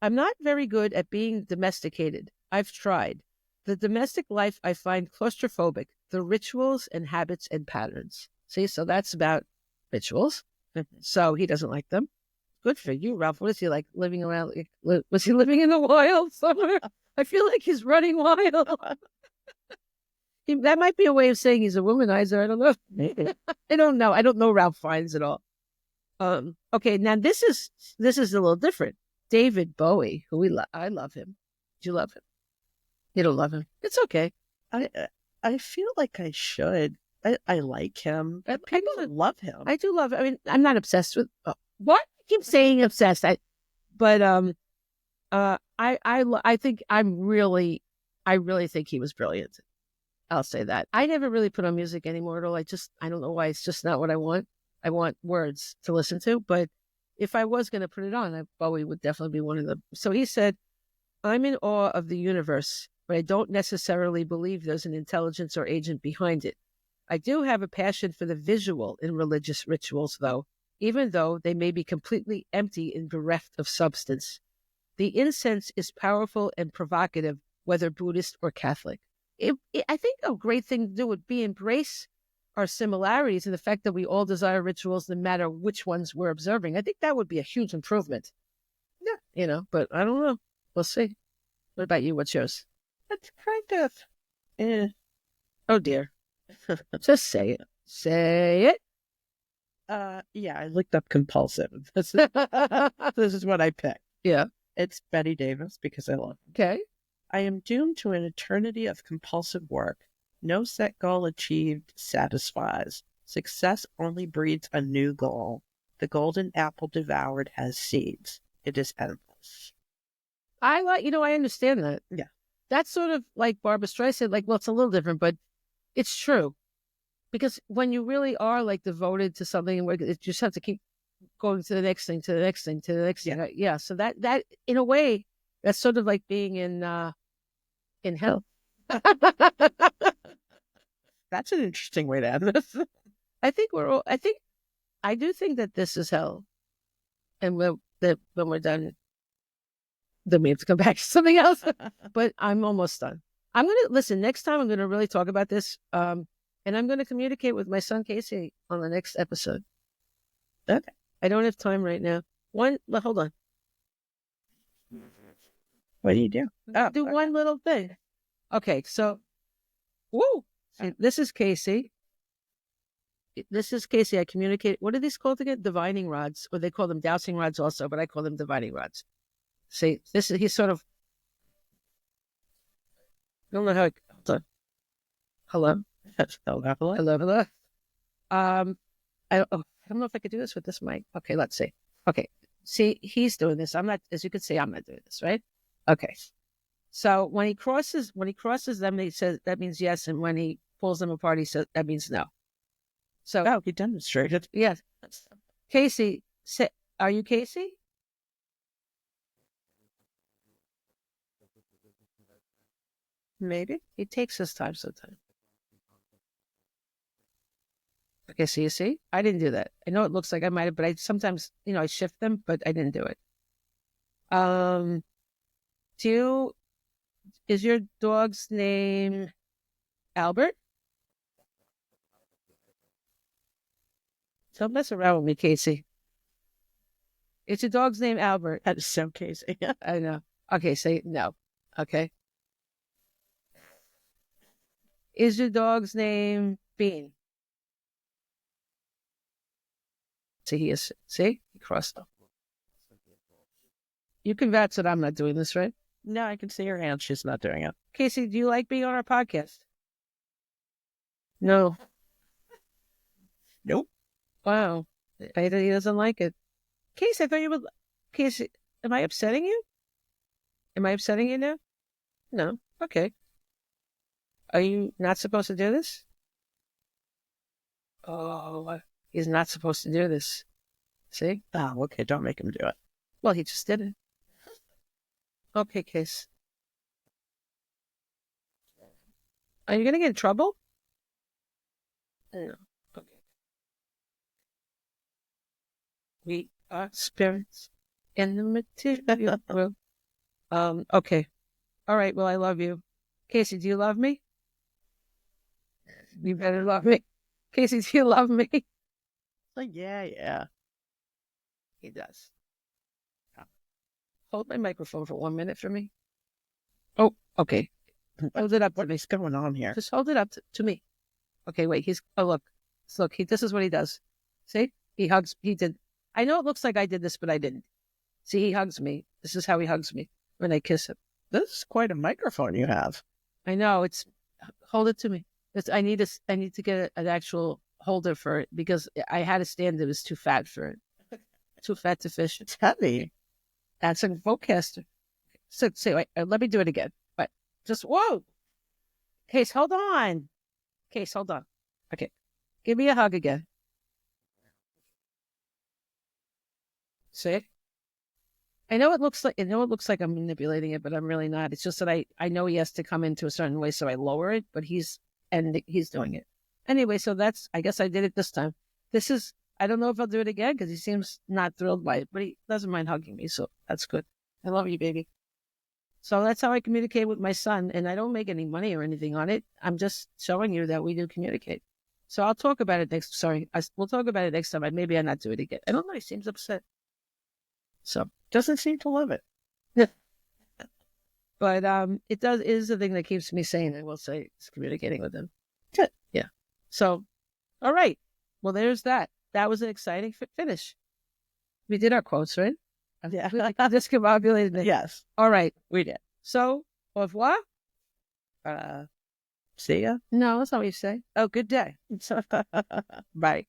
[SPEAKER 1] I'm not very good at being domesticated. I've tried. The domestic life I find claustrophobic, the rituals and habits and patterns. See, so that's about rituals. So he doesn't like them. Good for you, Ralph. What is he like living around? Was he living in the wild somewhere? I feel like he's running wild. That might be a way of saying he's a womanizer. I don't know. Maybe. I don't know. I don't know Ralph Fiennes at all. Okay, now this is a little different. David Bowie, who I love him. Do you love him? You don't love him. It's okay.
[SPEAKER 2] I feel like I should. I like him. People love him.
[SPEAKER 1] I do love him. I mean, I'm not obsessed with what? I keep saying obsessed. I think I really think he was brilliant. I'll say that. I never really put on music anymore at all. I don't know why. It's just not what I want. I want words to listen to. But if I was going to put it on, Bowie would definitely be one of them. So he said, I'm in awe of the universe, but I don't necessarily believe there's an intelligence or agent behind it. I do have a passion for the visual in religious rituals, though, even though they may be completely empty and bereft of substance. The incense is powerful and provocative, whether Buddhist or Catholic. I think a great thing to do would be embrace our similarities and the fact that we all desire rituals no matter which ones we're observing. I think that would be a huge improvement. Yeah. But I don't know. We'll see. What about you? What's yours?
[SPEAKER 2] It's kind of,
[SPEAKER 1] oh dear. Just say it. Say it.
[SPEAKER 2] Yeah, I looked up compulsive. This is what I picked.
[SPEAKER 1] Yeah.
[SPEAKER 2] It's Betty Davis because I love her.
[SPEAKER 1] Okay.
[SPEAKER 2] I am doomed to an eternity of compulsive work. No set goal achieved satisfies. Success only breeds a new goal. The golden apple devoured has seeds. It is endless.
[SPEAKER 1] I understand that.
[SPEAKER 2] Yeah.
[SPEAKER 1] That's sort of like Barbra Streisand, well, it's a little different, but it's true. Because when you really are devoted to something, you just have to keep going to the next thing, to the next thing, to the next thing. Yeah. So that in a way, that's sort of like being in hell.
[SPEAKER 2] That's an interesting way to end this.
[SPEAKER 1] I do think that this is hell. And when we're done, then we have to come back to something else. But I'm almost done. I'm going to listen. Next time, I'm going to really talk about this. And I'm going to communicate with my son, Casey, on the next episode. Okay. I don't have time right now. Hold on.
[SPEAKER 2] What do you do?
[SPEAKER 1] Do one little thing. Okay. So, woo. This is Casey. this is Casey. I communicate. What are these called again? Divining rods, or they call them dowsing rods also, but I call them divining rods. See, this is he's sort of. I don't know how. Hello, hello. I don't know if I could do this with this mic. Okay, let's see. Okay, see, he's doing this. I'm not, as you can see, I'm not doing this, right? Okay. So when he crosses them, he says that means yes, and when he pulls them apart, he says that means no. So
[SPEAKER 2] he demonstrated.
[SPEAKER 1] yes, Casey, are you Casey? Maybe he takes his time sometimes. Okay, so you see, I didn't do that. I know it looks like I might have, but I sometimes, I shift them, but I didn't do it. Is your dog's name Albert? Don't mess around with me, Casey. Is your dog's name Albert?
[SPEAKER 2] That is so Casey.
[SPEAKER 1] I know. Okay, say no. Okay. Is your dog's name Bean? See, he is. See? He crossed up. You can vouch that I'm not doing this, right?
[SPEAKER 2] No, I can see her hand. She's not doing it.
[SPEAKER 1] Casey, do you like being on our podcast? No.
[SPEAKER 2] Nope.
[SPEAKER 1] Wow. He doesn't like it. Casey, I thought you would. Casey, am I upsetting you? Am I upsetting you now? No. Okay. Are you not supposed to do this? Oh, he's not supposed to do this. See?
[SPEAKER 2] Oh, okay. Don't make him do it.
[SPEAKER 1] Well, he just did it. Okay, Case. Are you going to get in trouble? No. Okay. We are spirits in the material world. Okay. All right. Well, I love you. Casey, do you love me? You better love me. Casey, do you love me?
[SPEAKER 2] Like, yeah.
[SPEAKER 1] He does. Hold my microphone for 1 minute for me. Oh, okay. Hold it up to me.
[SPEAKER 2] What's going on here?
[SPEAKER 1] Just hold it up to me. Okay, wait. Look. This is what he does. See? He hugs. He did. I know it looks like I did this, but I didn't. See, he hugs me. This is how he hugs me when I kiss him.
[SPEAKER 2] This is quite a microphone you have.
[SPEAKER 1] I know. Hold it to me. I need to get an actual holder for it because I had a stand that was too fat for it. Too fat to fish.
[SPEAKER 2] It's heavy.
[SPEAKER 1] That's a Vocaster. So wait, let me do it again. But just whoa. Case, hold on. Case, hold on. Okay. Give me a hug again. See? I know it looks like I'm manipulating it, but I'm really not. It's just that I know he has to come into a certain way, so I lower it, but he's doing it. Anyway, so I guess I did it this time. I don't know if I'll do it again because he seems not thrilled by it, but he doesn't mind hugging me, so that's good. I love you, baby. So that's how I communicate with my son, and I don't make any money or anything on it. I'm just showing you that we do communicate. So I'll talk about it we'll talk about it next time. Maybe I'll not do it again. I don't know. He seems upset. So
[SPEAKER 2] doesn't seem to love it.
[SPEAKER 1] But it is the thing that keeps me sane. I will say it's communicating with him.
[SPEAKER 2] Good.
[SPEAKER 1] Yeah. So, all right. Well, there's that. That was an exciting finish. We did our quotes, right?
[SPEAKER 2] Yeah.
[SPEAKER 1] Discombobulated it.
[SPEAKER 2] Yes.
[SPEAKER 1] All right.
[SPEAKER 2] We did.
[SPEAKER 1] So, au revoir.
[SPEAKER 2] See ya?
[SPEAKER 1] No, that's not what you say.
[SPEAKER 2] Oh, good day.
[SPEAKER 1] Bye.